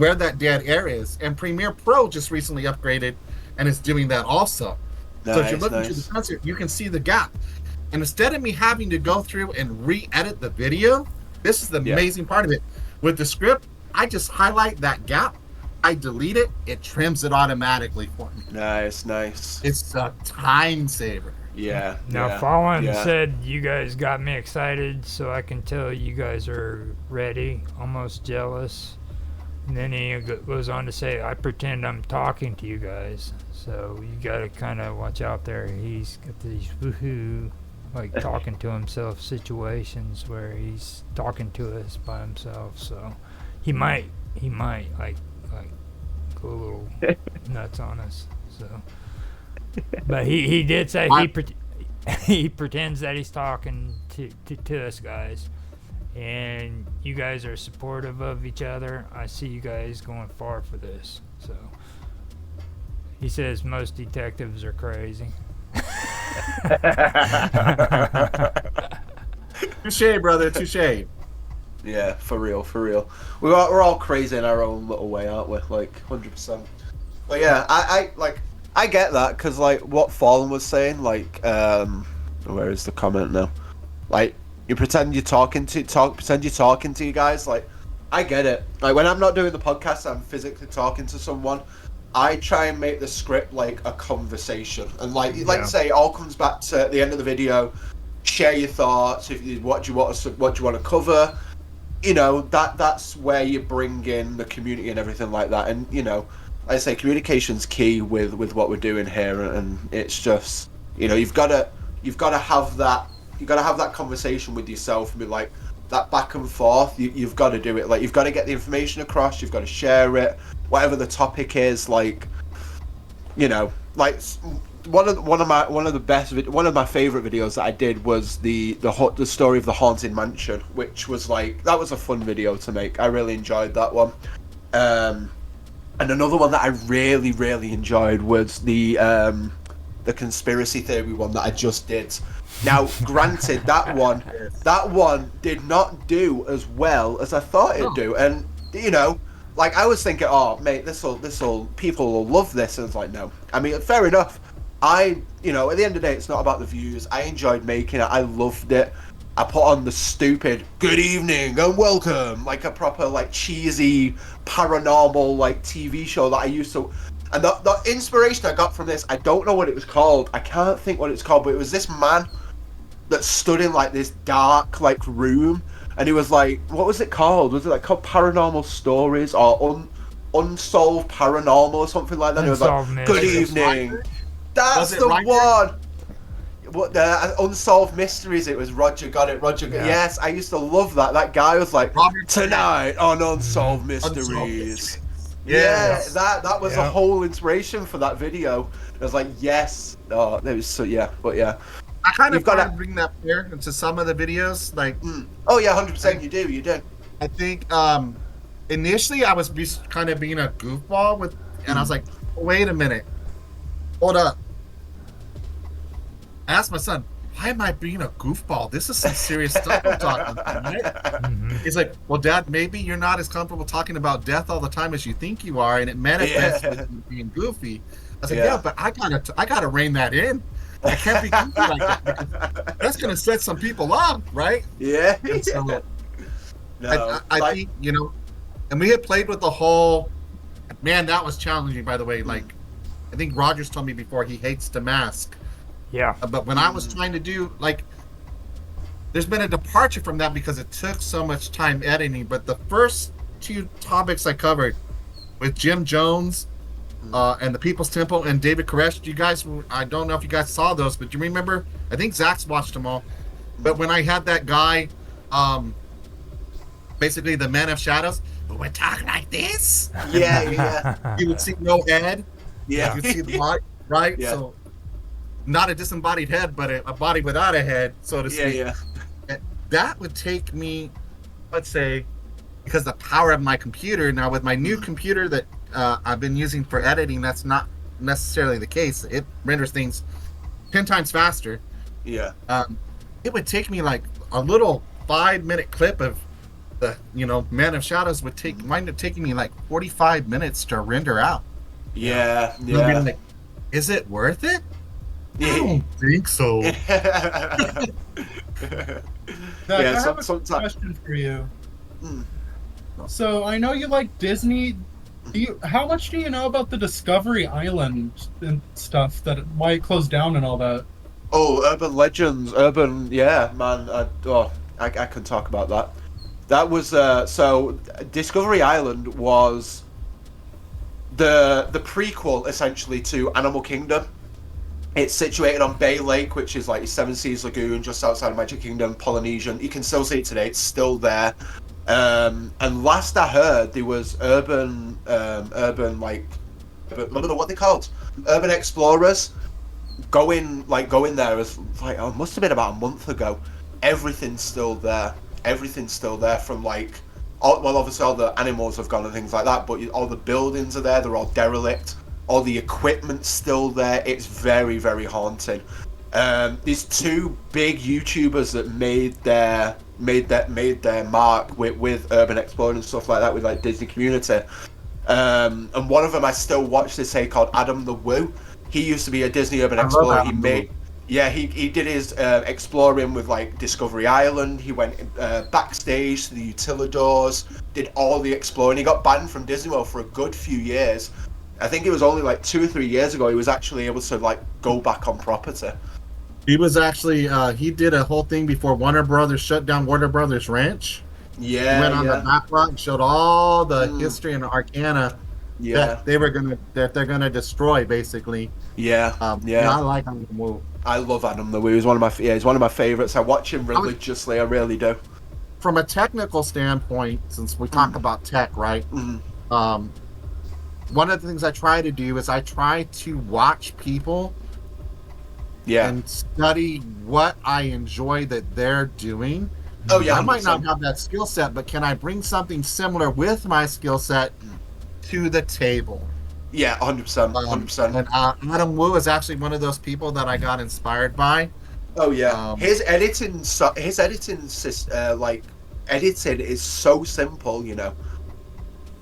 where that dead air is. And Premiere Pro just recently upgraded and is doing that also. So if you're looking through the concert, you can see the gap. And instead of me having to go through and re-edit the video, this is the amazing part of it. With the script, I just highlight that gap. I delete it. It trims it automatically for me. Nice. It's a time saver. Yeah. Now, Fallen said you guys got me excited, so I can tell you guys are ready, almost jealous. And then he goes on to say, I pretend I'm talking to you guys. So you got to kind of watch out there. He's got these woohoo, like talking to himself situations where he's talking to us by himself. So he might like go a little nuts on us. So, but he did say he pretends that he's talking to us guys, and you guys are supportive of each other. I see you guys going far for this. So he says most detectives are crazy. Touche, brother, touche. Yeah, for real. We're all crazy in our own little way, aren't we? Like 100%. But yeah, I get that, because like what Fallen was saying, like where is the comment now? Like you pretend you're talking to you guys. Like I get it. Like when I'm not doing the podcast, I'm physically talking to someone. I try and make the script like a conversation, and like say, it all comes back to the end of the video. Share your thoughts. What do you want to cover? That's where you bring in the community and everything like that. And like I say, communication's key with what we're doing here, and it's just you've got to have that conversation with yourself and be like that back and forth. You've got to do it. Like you've got to get the information across. You've got to share it. whatever the topic is, like, you know, like one of my favorite videos that I did was the story of the Haunted Mansion, which was like, that was a fun video to make. I really enjoyed that one. And another one that I really, really enjoyed was the conspiracy theory one that I just did. Now, granted, that one did not do as well as I thought it'd do, and you know, like I was thinking, oh mate, this'll people will love this, and it's like, no. I mean, fair enough. You know, at the end of the day, it's not about the views. I enjoyed making it. I loved it. I put on the stupid "good evening and welcome," like a proper like cheesy paranormal like TV show that I used to. And the inspiration I got from this, I don't know what it was called. I can't think what it's called, but it was this man that stood in like this dark like room, and he was like, what was it called? Was it like called Paranormal Stories or Unsolved Paranormal or something like that? It was like, "Good evening." That's the one. What the Unsolved Mysteries? It was Roger got it. Yeah. Yes, I used to love that. That guy was like, Robert tonight on Unsolved Mysteries. Yes. Yeah, that was a whole inspiration for that video. I was like, yes. Oh, it was so but yeah. I kind of You've got try to to- bring that there into some of the videos. Like, Oh yeah, 100%. You do. I think initially I was kind of being a goofball with, and I was like, wait a minute, hold up. I asked my son, why am I being a goofball? This is some serious stuff I'm talking about, right? He's like, well, Dad, maybe you're not as comfortable talking about death all the time as you think you are, and it manifests with you being goofy. I was like, yeah, but I gotta rein that in. I can't be goofy like that, because that's gonna set some people off, right? Yeah. And so, No, I think, you know, and we had played with the whole, man, that was challenging, by the way. Like, I think Rogers told me before he hates to mask. Yeah. But when I was trying to do, like, there's been a departure from that because it took so much time editing. But the first two topics I covered with Jim Jones and the People's Temple and David Koresh, you guys, I don't know if you guys saw those, but do you remember? I think Zach's watched them all. But when I had that guy, basically the Man of Shadows, who would talk like this, yeah. you would see no head. Yeah. You would see the body, right? Yeah. So, not a disembodied head, but a body without a head, so to speak. Yeah. That would take me, let's say, because the power of my computer, now with my new computer that I've been using for editing, that's not necessarily the case. It renders things 10 times faster. Yeah. It would take me like a little 5-minute clip of the, you know, Man of Shadows would wind up taking me like 45 minutes to render out. Yeah. And I'd be like, is it worth it? I don't think so. Zach, I Yeah, have a sometimes. question for you. Mm. So I know you like Disney. How much do you know about the Discovery Island and stuff? Why it closed down and all that? Oh, urban legends, yeah, man. I can talk about that. That was so. Discovery Island was the prequel essentially to Animal Kingdom. It's situated on Bay Lake, which is like a Seven Seas lagoon just outside of Magic Kingdom, Polynesian. You can still see it today; it's still there. And last I heard, there was urban like, I don't know what they called, urban explorers going there as like, oh, it must have been about a month ago. Everything's still there. Everything's still there from like, obviously all the animals have gone and things like that, but all the buildings are there. They're all derelict. All the equipment's still there. It's very, very haunting. These two big YouTubers that made their mark with urban exploring and stuff like that, with like Disney Community. And one of them I still watch this day called Adam the Woo. He used to be a Disney urban explorer. He did his exploring with like Discovery Island. He went backstage to the Utilidors, did all the exploring. He got banned from Disney World for a good few years. I think it was only like 2 or 3 years ago he was actually able to like go back on property. He was actually he did a whole thing before Warner Brothers shut down Warner Brothers Ranch. Yeah, He went on the back lot and showed all the history and arcana that they're gonna destroy, basically. Yeah. I like him to move. I love Adam the Woo. He's one of my favorites. I watch him religiously. I really do. From a technical standpoint, since we talk about tech, right? Mhm. one of the things I try to do is I try to watch people Yeah. and study what I enjoy that they're doing. Oh yeah. I might 100%. not have that skill set, but can I bring something similar with my skill set to the table? Yeah, 100%. 100%. And Adam Wu is actually one of those people that I got inspired by. Oh yeah, Um, editing editing is so simple. You know,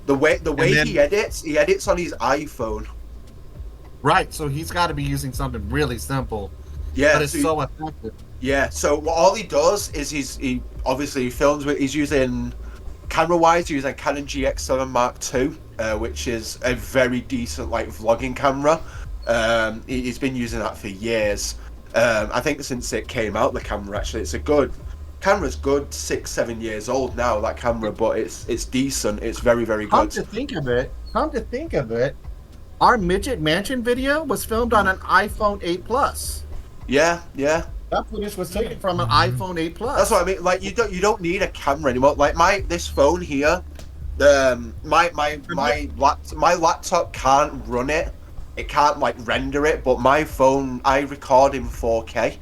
the way then- he edits on his iPhone. Right, so he's got to be using something really simple, Yeah, but it's so so effective. yeah. So all he does is he obviously films with he's using camera wise using Canon GX7 Mark II, which is a very decent like vlogging camera. He's been using that for years. I think since it came out, the camera actually camera's good 6-7 years old now, that camera, but it's decent. It's very, very Come good. to think of it, our Midget Mansion video was filmed on an iPhone 8 Plus. Yeah. That footage was taken from an iPhone 8 Plus. That's what I mean. Like you don't need a camera anymore. Like this phone here, my laptop can't run it. It can't like render it, but my phone I record in 4K,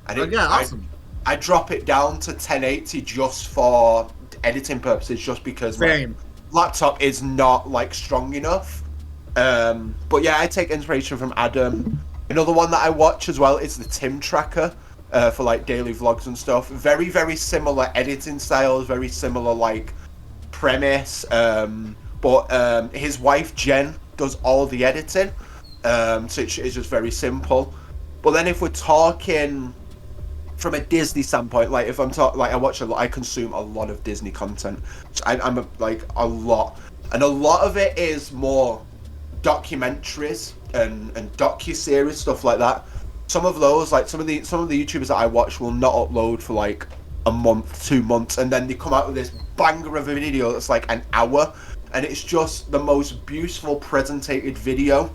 and Awesome. I drop it down to 1080 just for editing purposes, just because my Same. laptop is not like strong enough. But yeah, I take inspiration from Adam. Another one that I watch as well is the Tim Tracker for like daily vlogs and stuff. Very, very similar editing styles, very similar like premise. But his wife Jen does all the editing, so it's just very simple. But then if we're talking from a Disney standpoint, like if I'm talking, like I consume a lot of Disney content. I'm a lot, and a lot of it is more documentaries and docu-series, stuff like that. Some of those, like some of the YouTubers that I watch will not upload for like a month, 2 months, and then they come out with this banger of a video that's like an hour, and it's just the most beautiful presented video.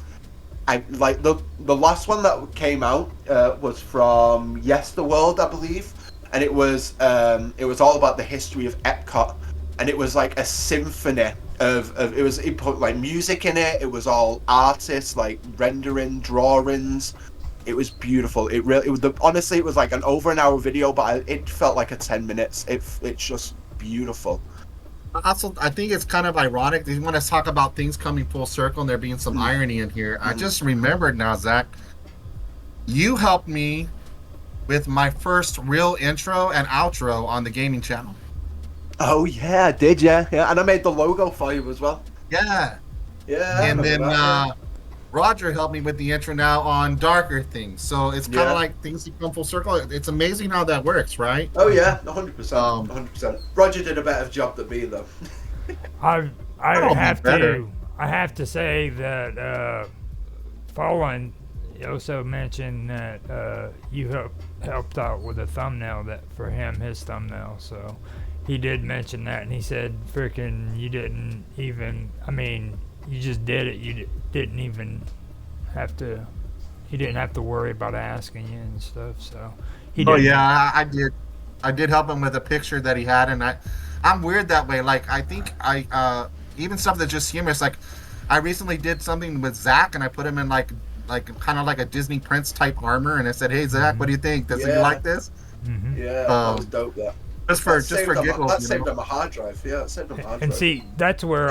I like the last one that came out was from Yesterworld, I believe, and it was all about the history of Epcot, and it was like a symphony of it put like music in it. It was all artists like rendering drawings. It was beautiful. Honestly, it was like an over an hour video, but it felt like a 10 minutes. It's just beautiful. Also, I think it's kind of ironic that you want to talk about things coming full circle and there being some irony in here. I just remembered now, Zach, you helped me with my first real intro and outro on the gaming channel. Oh yeah, I did, yeah, and I made the logo for you as well. Yeah. Yeah, And then that, Roger helped me with the intro now on Darker Things. So it's kind of Yeah. like things that come full circle. It's amazing how that works, right? Oh yeah, 100%, Um, 100%. Roger did a better job than me though. I That'll be have better. to I have to say that Fallen also mentioned that you helped out with a thumbnail that for him, his thumbnail. So he did mention that, and he said, "Freaking, you didn't even. I mean, you just did it. You didn't even have to. He didn't have to worry about asking you and stuff." So he did. Oh yeah, I did help him with a picture that he had, and I'm weird that way. Like I think even stuff that's just humorous. Like I recently did something with Zach, and I put him in like kind of like a Disney Prince type armor, and I said, "Hey Zach, what do you think? Does he Yeah. like this?" Mhm. Yeah, that was dope. That. Just for That saved giggles. That you saved know? on my hard drive. Yeah, it saved on my hard And drive. see, that's where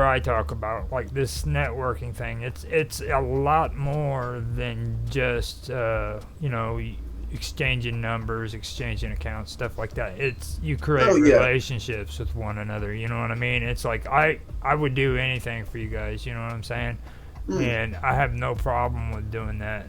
I talk about like this networking thing. It's a lot more than just exchanging numbers, exchanging accounts, stuff like that. It's you create Oh, yeah. relationships with one another. You know what I mean? It's like I would do anything for you guys. You know what I'm saying? And I have no problem with doing that.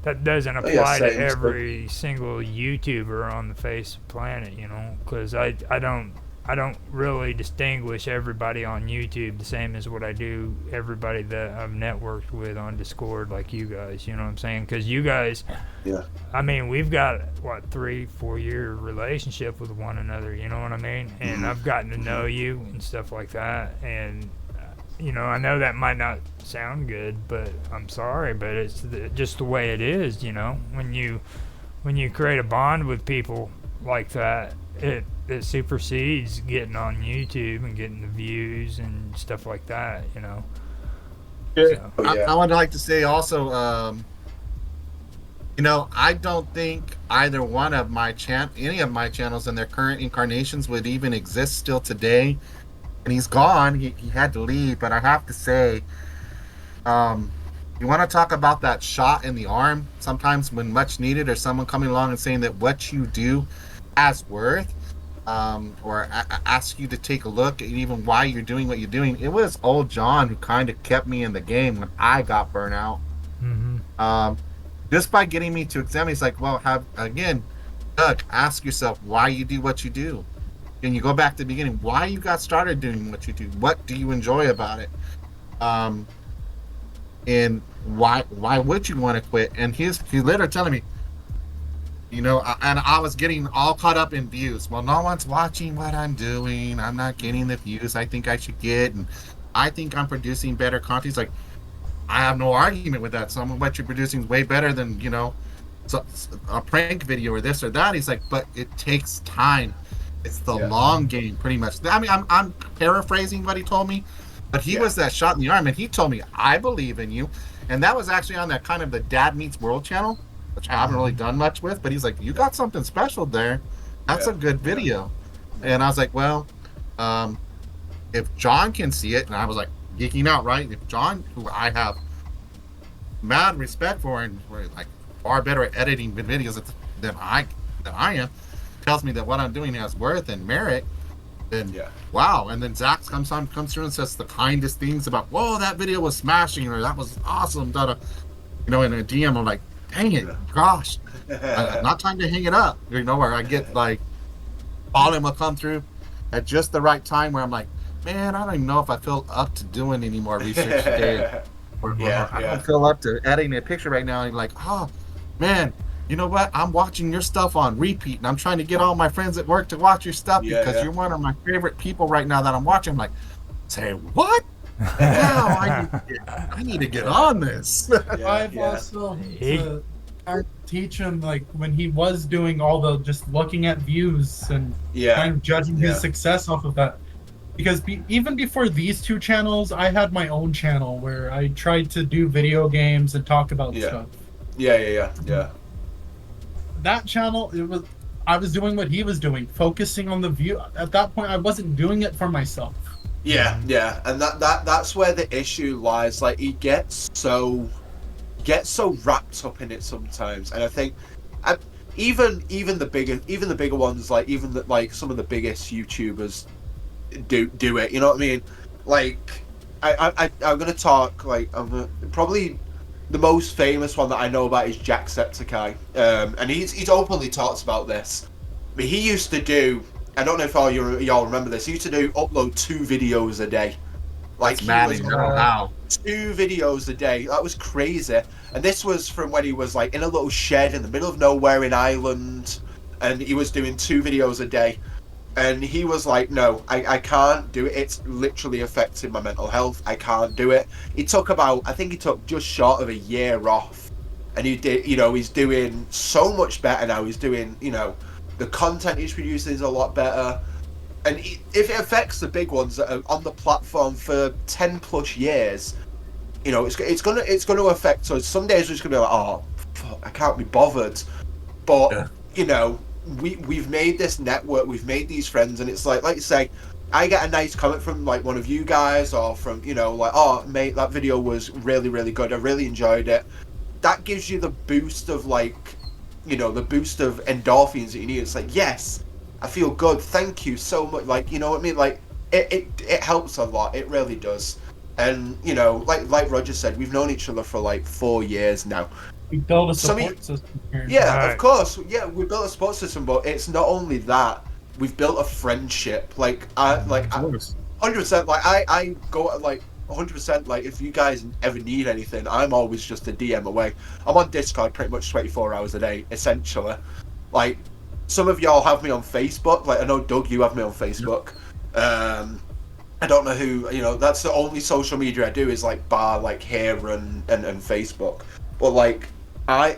That doesn't Oh, yeah, apply to same, every single YouTuber on the face of the planet, you know, because I don't really distinguish everybody on YouTube the same as what I do everybody that I've networked with on Discord, like you guys. You know what I'm saying? Because you guys, Yeah. I mean, we've got what 3-4 year relationship with one another. You know what I mean? And I've gotten to know you and stuff like that, and you know, I know that might not sound good, but I'm sorry, but it's just the way it is. You know, when you create a bond with people like that, it supersedes getting on YouTube and getting the views and stuff like that. You know, So, Oh, yeah. I would like to say also, I don't think either one of any of my channels in their current incarnations would even exist still today. And he's gone. He had to leave. But I have to say, you want to talk about that shot in the arm? Sometimes when much needed, or someone coming along and saying that what you do has worth, or ask you to take a look at even why you're doing what you're doing. It was old John who kind of kept me in the game when I got burnt out. Just by getting me to examine, he's like, well, Doug, ask yourself why you do what you do. And you go back to the beginning, why you got started doing what you do. What do you enjoy about it? And why would you want to quit? And he's literally telling me, and I was getting all caught up in views. Well, no one's watching what I'm doing. I'm not getting the views I think I should get. And I think I'm producing better content. He's like, I have no argument with that. Some of what you're producing is way better than, a prank video or this or that. He's like, but it takes time. It's the long game, pretty much. I mean, I'm paraphrasing what he told me, but he was that shot in the arm, and he told me, I believe in you. And that was actually on that kind of the Dad Meets World channel, which I haven't really done much with, but he's like, you got something special there. That's a good video. And I was like, well, if John can see it, and I was like geeking out, right? If John, who I have mad respect for, and we're like far better at editing videos than I am, tells me that what I'm doing has worth and merit, then wow. And then Zach comes through and says the kindest things about, whoa, that video was smashing, or that was awesome, in a DM. I'm like, dang it, gosh, not time to hang it up, where I get like, volume will come through at just the right time where I'm like, man, I don't even know if I feel up to doing any more research today. Or I don't feel up to editing a picture right now. And you're like, oh, man, you know what? I'm watching your stuff on repeat, and I'm trying to get all my friends at work to watch your stuff because you're one of my favorite people right now that I'm watching. I'm like, say what? Wow, I need to get on this. I've also I teach him, like, when he was doing all the just looking at views and kind of judging his success off of that. Because even before these two channels, I had my own channel where I tried to do video games and talk about stuff. Yeah. That channel, I was doing what he was doing, focusing on the view. At that point, I wasn't doing it for myself. Yeah, and that's where the issue lies. Like, he gets so wrapped up in it sometimes, and I think even the bigger ones, like some of the biggest YouTubers do it. You know what I mean? Like, I'm gonna talk, like, probably the most famous one that I know about is Jacksepticeye, and he's openly talked about this. I mean, he used to do, I don't know if y'all remember this, he used to upload 2 videos a day. Like, he was, 2 videos a day. That was crazy. And this was from when he was like in a little shed in the middle of nowhere in Ireland, and he was doing 2 videos a day. And he was like, no, I can't do it. It's literally affecting my mental health. I can't do it. I think he took just short of a year off. And he did, he's doing so much better now. He's doing, the content he's producing is a lot better. And if it affects the big ones that are on the platform for 10 plus years, it's gonna affect us. Some days we're just gonna be like, oh, fuck, I can't be bothered. But, we've made this network, we've made these friends, and it's like you say, I get a nice comment from like one of you guys, or from like, oh mate, that video was really, really good, I really enjoyed it. That gives you the boost of like, the boost of endorphins that you need. It's like, yes, I feel good, thank you so much. Like, you know what I mean? Like, it helps a lot, it really does. And like Roger said, we've known each other for like 4 years now. We built a support system here. Yeah, of course. Yeah, we built a support system, but it's not only that. We've built a friendship. Like, 100%. Like, I go like 100%. Like, if you guys ever need anything, I'm always just a DM away. I'm on Discord pretty much 24 hours a day, essentially. Like, some of y'all have me on Facebook. Like, I know Doug, you have me on Facebook. I don't know who. That's the only social media I do is like here and Facebook. But like, I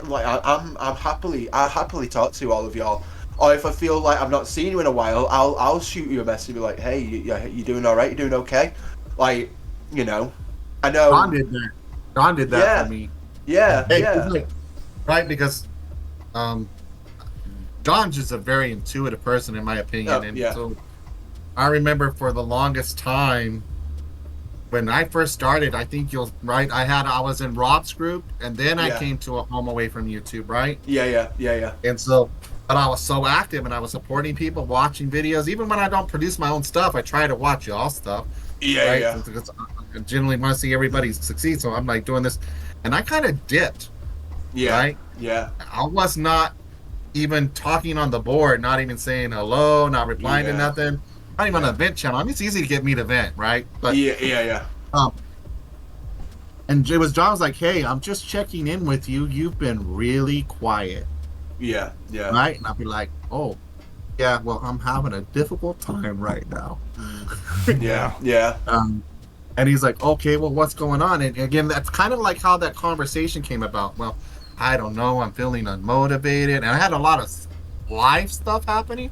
happily talk to all of y'all. Or if I feel like I've not seen you in a while, I'll shoot you a message and be like, hey, you doing all right? You doing okay? Like, I know. John did that. John did that Yeah. for me. Yeah, Hey, yeah. it's like- right? Because John's just a very intuitive person, in my opinion. Oh, And yeah. so I remember for the longest time when I first started, I think you'll right. I was in Rob's group, and then I Yeah. came to a home away from YouTube, right? Yeah. And so, but I was so active, and I was supporting people, watching videos. Even when I don't produce my own stuff, I try to watch y'all stuff, Yeah, right? yeah. Because I generally want to see everybody succeed. So I'm like doing this, and I kind of dipped, Yeah. right? Yeah. I was not even talking on the board, not even saying hello, not replying to Yeah. nothing. Not even Yeah. on the vent channel. I mean, it's easy to get me to vent, right? But Yeah. and it was John was like, "Hey, I'm just checking in with you. You've been really quiet, Yeah. right?" And I'll be like, "Oh, yeah. Well, I'm having a difficult time right now." Yeah. And he's like, "Okay, well, what's going on?" And again, that's kind of like how that conversation came about. Well, I don't know. I'm feeling unmotivated, and I had a lot of life stuff happening.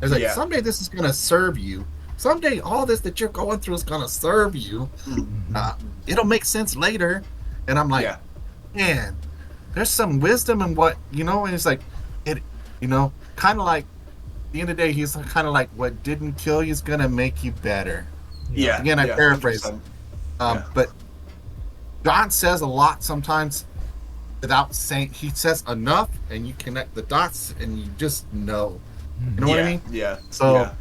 It's like Yeah. someday this is gonna serve you. Someday all this that you're going through is gonna serve you. It'll make sense later. And I'm like, Yeah. man, there's some wisdom in what and it's like kind of like at the end of the day, he's kind of like what didn't kill you is gonna make you better. Yeah. Again, I yeah, paraphrase. 100%. Yeah. But John says a lot sometimes without saying. He says enough, and you connect the dots, and you just know. You know what I mean? Yeah. So yeah.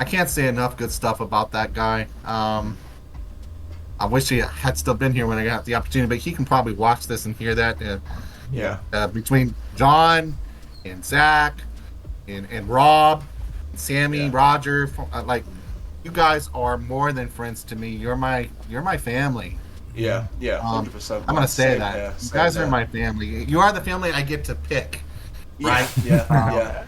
I can't say enough good stuff about that guy. I wish he had still been here when I got the opportunity, but he can probably watch this and hear that. Yeah. Between John and Zach and Rob, and Sammy, Yeah. Roger, like you guys are more than friends to me. You're my family. Yeah. 100%. I'm gonna say Same that here, you same guys are here. my family. You are the family I get to pick, right? Yeah.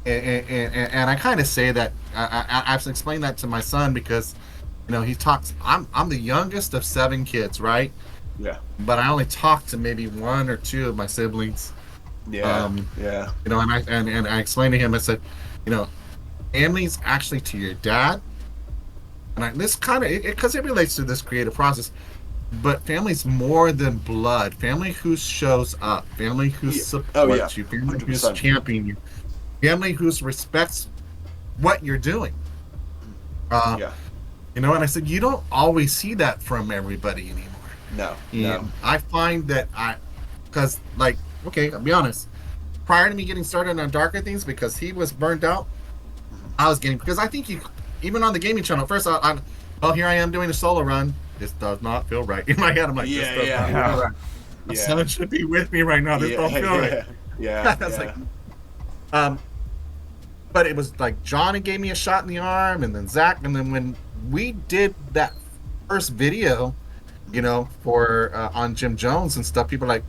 And I kind of say that I've explained that to my son because he talks. I'm the youngest of 7 kids, right? Yeah. But I only talk to maybe 1 or 2 of my siblings. Yeah. And I explained to him. I said, family's actually to your dad, and this kind of because it relates to this creative process. But family's more than blood. Family who shows up. Family who supports you. Family who's 100%. championing you. Family who respects what you're doing. Yeah. And I said, you don't always see that from everybody anymore. No. And I find that because okay, I'll be honest. Prior to me getting started on Darker Things, because he was burned out, I was getting, because I think even on the gaming channel, first here I am doing a solo run. This does not feel right. In my head, I'm like, this does not feel right. My son should be with me right now. This don't feel right. Yeah. I was like, but it was like John had gave me a shot in the arm, and then Zach, and then when we did that first video, for on Jim Jones and stuff, people are like,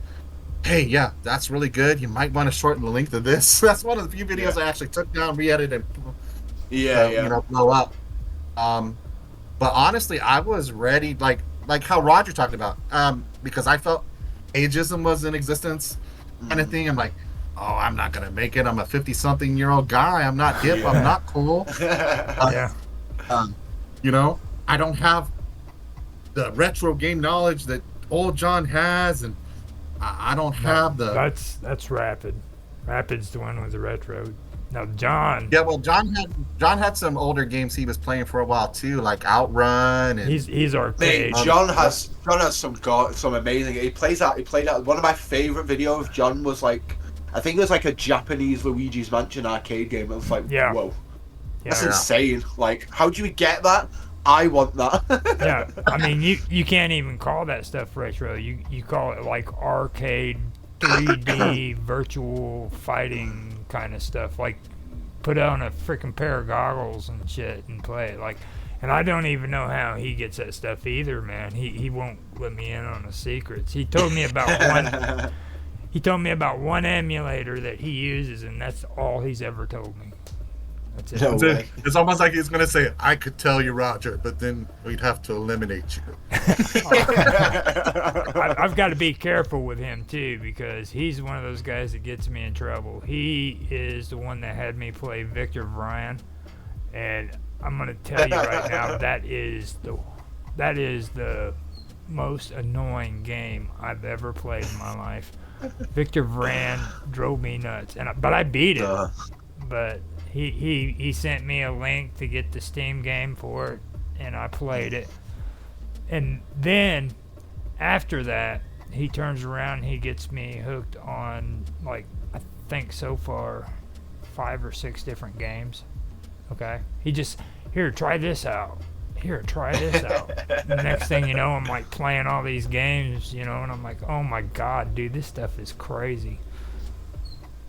hey, yeah, that's really good. You might want to shorten the length of this. That's one of the few videos I actually took down, re-edited, and blow up. But honestly, I was ready, like how Roger talked about, because I felt ageism was in existence, kind of thing. I'm like, oh, I'm not gonna make it. I'm a 50-something-year-old guy. I'm not hip. I'm not cool. Yeah. I don't have the retro game knowledge that old John has, and I don't have the. That's Rapid. Rapid's the one with the retro. Now John. Yeah, well, John had some older games he was playing for a while too, like Outrun. And He's arcade. Mate, John has some amazing. He played out. One of my favorite videos of John was I think it was a Japanese Luigi's Mansion arcade game. It was Yeah. whoa, Yeah. that's insane. How do you get that? I want that. Yeah, I mean, you can't even call that stuff retro. You call it arcade, 3D, virtual fighting kind of stuff. Put on a freaking pair of goggles and shit and play it. And I don't even know how he gets that stuff either, man. He won't let me in on the secrets. He told me about one. He told me about one emulator that he uses, and that's all he's ever told me. That's it. No way. It's almost like he's gonna say, "I could tell you, Roger, but then we'd have to eliminate you." I've got to be careful with him too, because he's one of those guys that gets me in trouble. He is the one that had me play Victor Vran, and I'm gonna tell you right now, that is the that is the most annoying game I've ever played in my life. Victor Vran drove me nuts, but I beat it. But he sent me a link to get the Steam game for it, and I played it. And then after that, he turns around and he gets me hooked on, like, I think so far 5 or 6 different games. Okay, he just, here, try this out. Here, try this out. The next thing you know, I'm like playing all these games, you know, and I'm like, oh my god, dude, this stuff is crazy.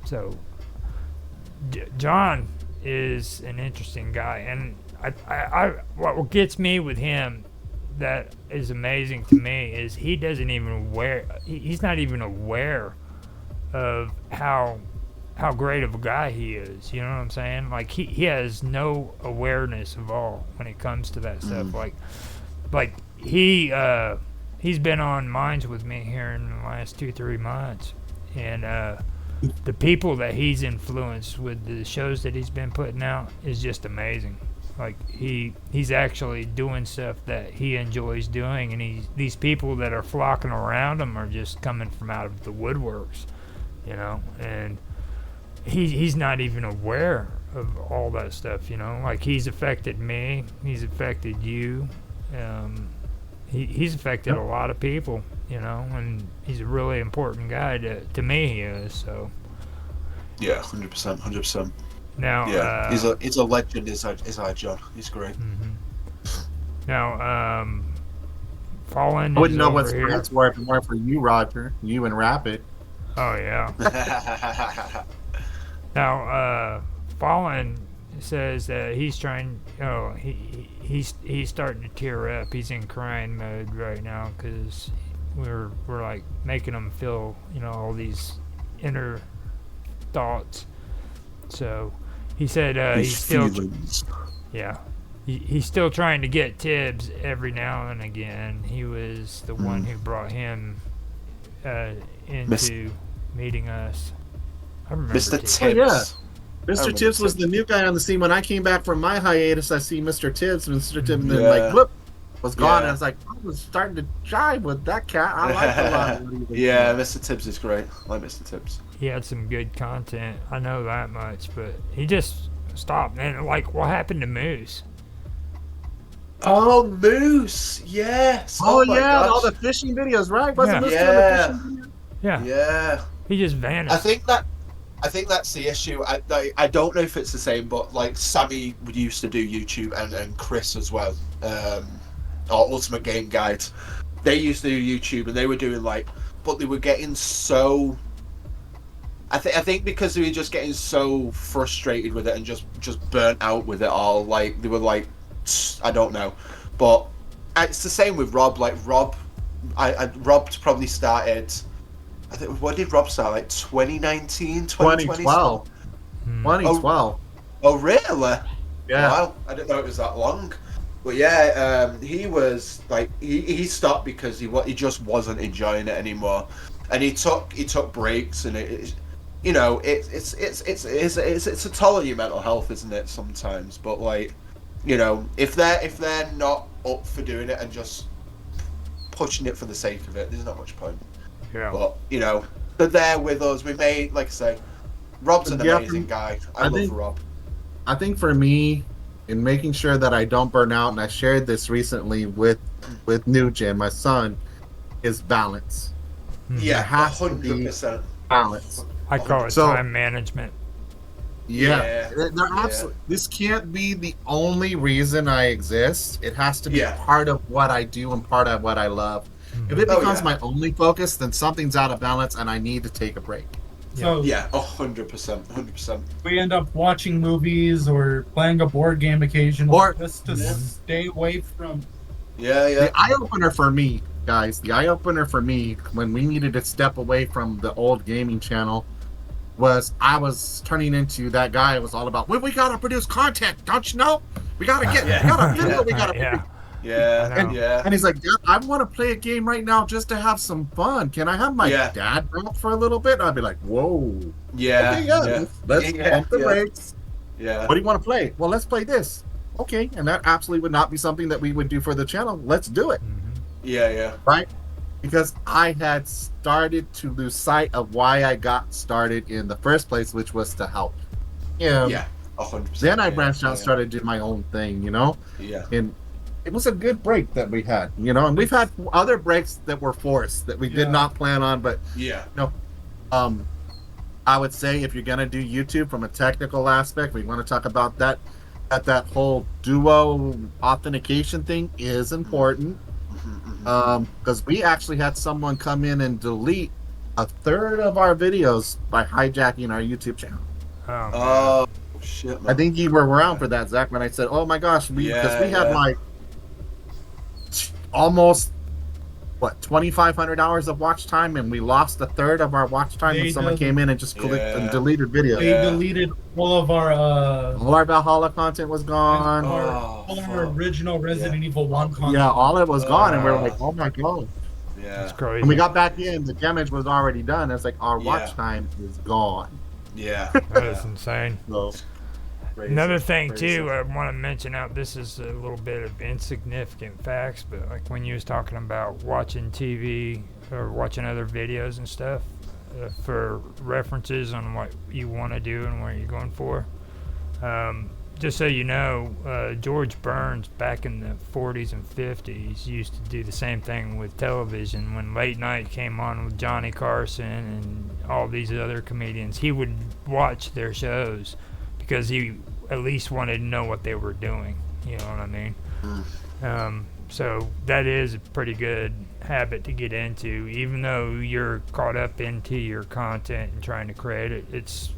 So John is an interesting guy, and I what gets me with him that is amazing to me is he doesn't even aware, he's not even aware of how great of a guy he is. You know what I'm saying? Like he has no awareness of all when it comes to that stuff. Like he's been on Minds with me here in the last 2-3 months, and the people that he's influenced with the shows that he's been putting out is just amazing. Like he's actually doing stuff that he enjoys doing, and these people that are flocking around him are just coming from out of the woodworks, you know, and he's not even aware of all that stuff, you know. Like he's affected me, he's affected you, he's affected a lot of people, you know, and he's a really important guy to me. He is. So yeah, 100%. Now, yeah, he's a legend. Is our John? He's great. Now, Fallen. I wouldn't know what here. sports were if it weren't for you, Roger. You and Rapid. Oh yeah. Now, Fallen says that he's trying. Oh, he's starting to tear up. He's in crying mode right now because we're like making him feel, you know, all these inner thoughts. So he said he's still, yeah, he's still trying to get Tibbs every now and again. He was the one who brought him into meeting us. I remember Mr. Tibbs. Tibbs. Oh, yeah. Mr. Tibbs was the new guy on the scene. When I came back from my hiatus, I see Mr. Tibbs, and then like, whoop, was gone. And I was like, I was starting to jive with that cat. I like a lot. Yeah, Mr. Tibbs is great. I like Mr. Tibbs. He had some good content. I know that much, but he just stopped. And like, what happened to Moose? Oh, Moose! Yes. Oh, my yeah, gosh. all the fishing videos, right? Wasn't Moose doing Yeah. the fishing video? Yeah, Yeah. he just vanished. I think that's the issue. I don't know if it's the same, but like Sammy used to do YouTube and Chris as well, or Ultimate Game Guide. They used to do YouTube and they were doing like, but they were getting so. I think because they were just getting so frustrated with it and just burnt out with it all. Like they were like, I don't know, but it's the same with Rob. Like Rob, Rob probably started. I think, what did Rob start, like 2019, 2012. 2012. Oh, really? Yeah. Wow, I didn't know it was that long. But yeah, he was like he stopped because he just wasn't enjoying it anymore, and he took breaks, and it's you know it's a toll on your mental health, isn't it? Sometimes, but like you know if they're not up for doing it and just pushing it for the sake of it, there's not much point. Yeah. But you know they're there with us. We made, like I say, Rob's an amazing guy. I love Rob. I think for me, in making sure that I don't burn out, and I shared this recently with Nugent, my son, is balance. Yeah, has to be 100%. Balance. I call it time management. Yeah. They're absolutely. This can't be the only reason I exist. It has to be part of what I do and part of what I love. If it becomes my only focus, then something's out of balance and I need to take a break. So yeah, 100%. We end up watching movies or playing a board game occasionally, Or just to stay away from. Yeah. The eye opener for me, guys, when we needed to step away from the old gaming channel, was I was turning into that guy. It was all about, well, we gotta produce content, don't you know? We gotta get, we gotta video, we gotta. Yeah. Yeah. And he's like, Dad, I want to play a game right now just to have some fun. Can I have my dad back for a little bit? And I'd be like, whoa. Yeah. Okay, let's pump the brakes. Yeah. What do you want to play? Well, let's play this. okay, and that absolutely would not be something that we would do for the channel. Let's do it, Yeah. right? Because I had started to lose sight of why I got started in the first place, which was to help him. Yeah. 100%. Then I branched out and started doing my own thing, Yeah. and it was a good break that we had, and we've had other breaks that were forced that we did not plan on, but Yeah. I would say if you're gonna do YouTube from a technical aspect, we want to talk about that whole duo authentication thing is important. Because we actually had someone come in and delete a third of our videos by hijacking our YouTube channel. Oh shit, man. I think you were around for that, Zach, when I said, "Oh my gosh," because we had like almost 2,500 hours of watch time, and we lost a third of our watch time when someone came in and just and deleted videos. They deleted all of our all our Valhalla content was gone. all our original Resident Evil 1 content. Yeah, all it was gone, and we were like, "Oh my god!" Yeah. That's crazy. When we got back in, the damage was already done. It's like our watch time is gone. Yeah. That is insane. So, Crazy, Another thing crazy. too, I want to mention out. This is a little bit of insignificant facts, but like when you was talking about watching TV or watching other videos and stuff for references on what you want to do and what you're going for. Just so you know, George Burns back in the 40s and 50s used to do the same thing with television. When late night came on with Johnny Carson and all these other comedians, he would watch their shows because he at least wanted to know what they were doing. You know what I mean? So that is a pretty good habit to get into. Even though you're caught up into your content and trying to create it, it's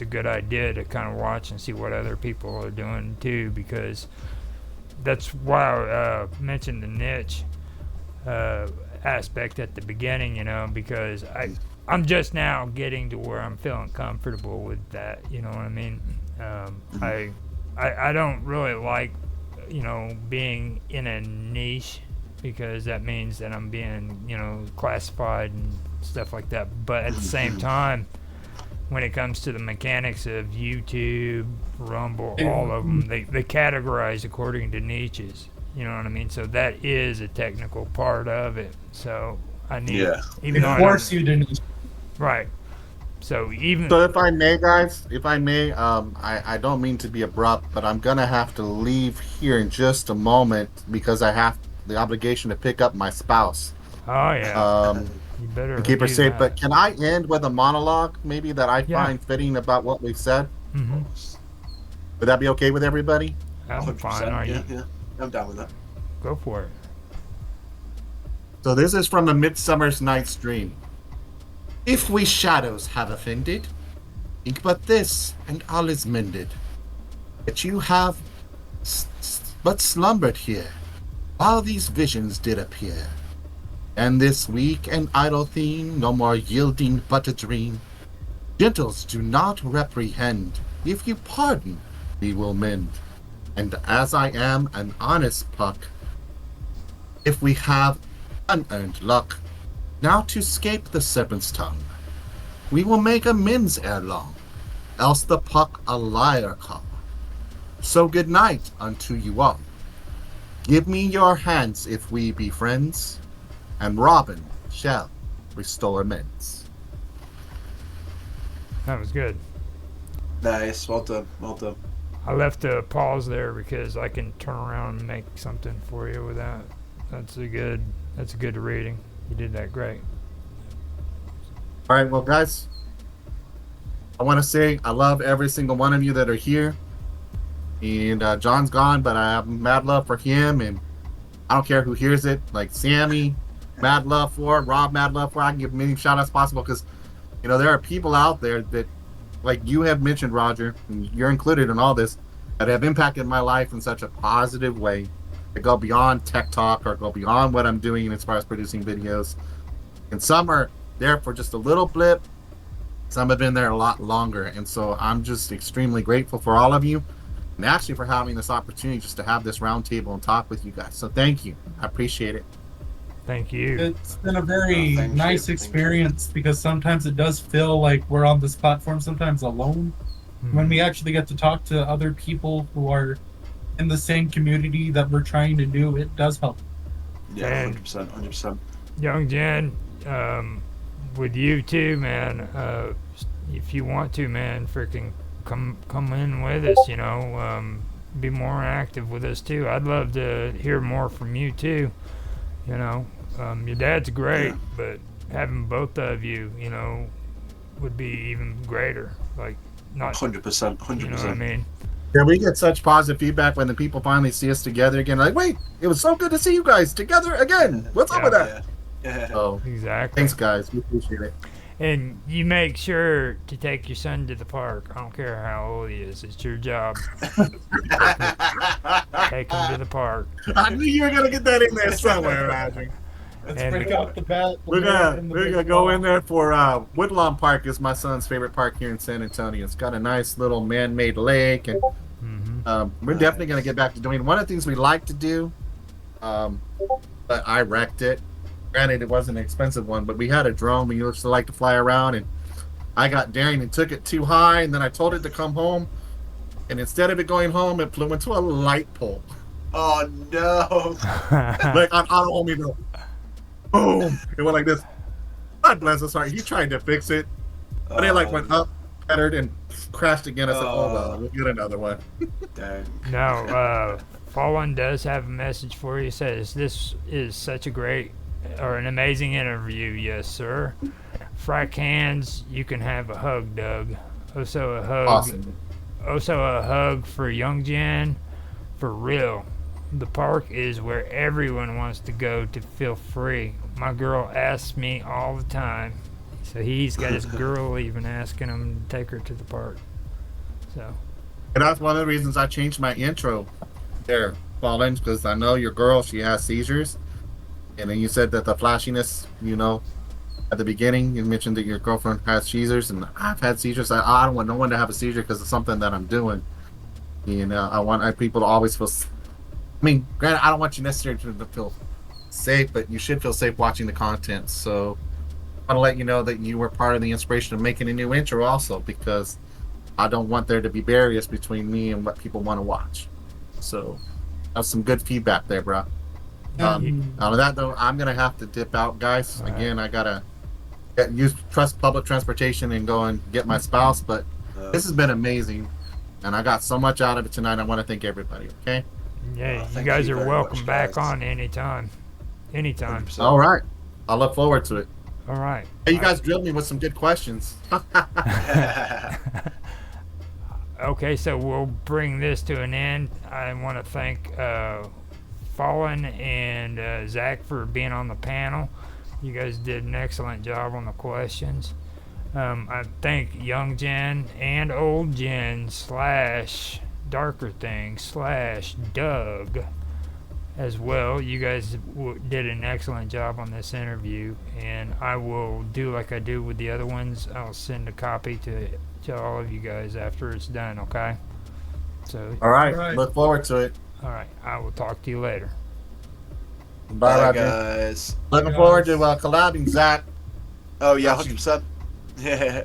a good idea to kind of watch and see what other people are doing too, because that's why I mentioned the niche aspect at the beginning, because I'm just now getting to where I'm feeling comfortable with that, you know what I mean? I don't really like, being in a niche, because that means that I'm being, classified and stuff like that. But at the same time, when it comes to the mechanics of YouTube, Rumble, all of them, they categorize according to niches. You know what I mean? So that is a technical part of it. So I need, even though They force you to. right. So So if I may, guys, I don't mean to be abrupt, but I'm gonna have to leave here in just a moment because I have the obligation to pick up my spouse. Oh yeah. You better And keep her do safe. that. But can I end with a monologue, maybe that I find fitting about what we've said? Mhm. Would that be okay with everybody? I'm 100%, fine. Are you? Yeah. I'm down with that. Go for it. So this is from A Midsummer's Night's Dream. If we shadows have offended, think but this, and all is mended. That you have but slumbered here, while these visions did appear. And this weak and idle theme, no more yielding but a dream. Gentles do not reprehend, if you pardon, we will mend. And as I am an honest puck, if we have unearned luck, now to scape the serpent's tongue, we will make amends ere long, else the puck a liar come. So good night unto you all. Give me your hands if we be friends, and Robin shall restore amends. That was good. Nice. Well done. Well done. I left a pause there because I can turn around and make something for you with that. That's a good reading. You did that great. All right, well, guys, I want to say I love every single one of you that are here. And John's gone, but I have mad love for him, and I don't care who hears it. Like Sammy, mad love for Rob, mad love for. I can give many shout outs possible because, there are people out there that, like you have mentioned, Roger, and you're included in all this, that have impacted my life in such a positive way. That go beyond tech talk or go beyond what I'm doing as far as producing videos. And some are there for just a little blip. Some have been there a lot longer. And so I'm just extremely grateful for all of you. And actually for having this opportunity just to have this roundtable and talk with you guys. So thank you. I appreciate it. Thank you. It's been a very thank you. nice experience because sometimes it does feel like we're on this platform sometimes alone. When we actually get to talk to other people who are in the same community that we're trying to do, it does help. Yeah, And- 100%, 100%. Young Jen, with you too, man. If you want to, man, freaking come in with us. You know, be more active with us too. I'd love to hear more from you too. You know, your dad's great, Yeah. but having both of you, you know, would be even greater. Like, not, 100%, you know what I 100%. mean? Yeah, we get such positive feedback when the people finally see us together again. Like, wait, it was so good to see you guys together again. What's up with that? Yeah. Oh, Exactly. thanks, guys. We appreciate it. And you make sure to take your son to the park. I don't care how old he is. It's your job. Take him to the park. I knew you were gonna get that in there somewhere, Roger. Let's And- break out the bat. the We're bat, gonna and the we're gonna baseball. go in there for Woodlawn Park is my son's favorite park here in San Antonio. It's got a nice little man-made lake, and we're definitely gonna get back to doing one of the things we like to do. But I wrecked it. Granted, it wasn't an expensive one, but we had a drone we used to like to fly around, and I got daring and took it too high, and then I told it to come home, and instead of it going home, it flew into a light pole. Oh, no. Like on auto go, boom! It went like this. God bless his heart. He tried to fix it, but it like went up, pattered, and crashed again. I said, "Oh well, we'll get another one." Dang. No, Fallen does have a message for you. It says, this is such a great or an amazing interview. Yes, sir. Frack hands, you can have a hug, Doug. Also a hug. Awesome. Also a hug for Young Jen. For real. The park is where everyone wants to go to feel free. My girl asks me all the time. So he's got his girl even asking him to take her to the park. So, And that's one of the reasons I changed my intro there, Fallen, because I know your girl, she has seizures. And then you said that the flashiness, you know, at the beginning, you mentioned that your girlfriend has seizures, and I've had seizures. I don't want no one to have a seizure because it's something that I'm doing. You know, I want people to always feel. I mean, granted, I don't want you necessarily to feel safe, but you should feel safe watching the content. So I want to let you know that you were part of the inspiration of making a new intro also, because I don't want there to be barriers between me and what people want to watch. So that's some good feedback there, bro. On that though, I'm gonna have to dip out, guys. Again, I gotta use public transportation and go and get my spouse. But this has been amazing, and I got so much out of it tonight. I want to thank everybody. Okay. yeah, you thank guys you are very welcome much, back guys. on anytime. Anytime. 100%. All right. I look forward to it. All right. Hey, you guys drilled me with some good questions. Okay, so we'll bring this to an end. I want to thank Fallen and Zach for being on the panel. You guys did an excellent job on the questions. I thank Young Jen and Old Jen / Darker Things / Doug as well. You guys did an excellent job on this interview, and I will do like I do with the other ones. I'll send a copy to all of you guys after it's done, okay? So, All right. All right. Look forward to it. all right, I will talk to you later. Bye, Bye, Roger. guys. Looking forward to collabing, Zach. Oh, yeah, 100%. Yeah.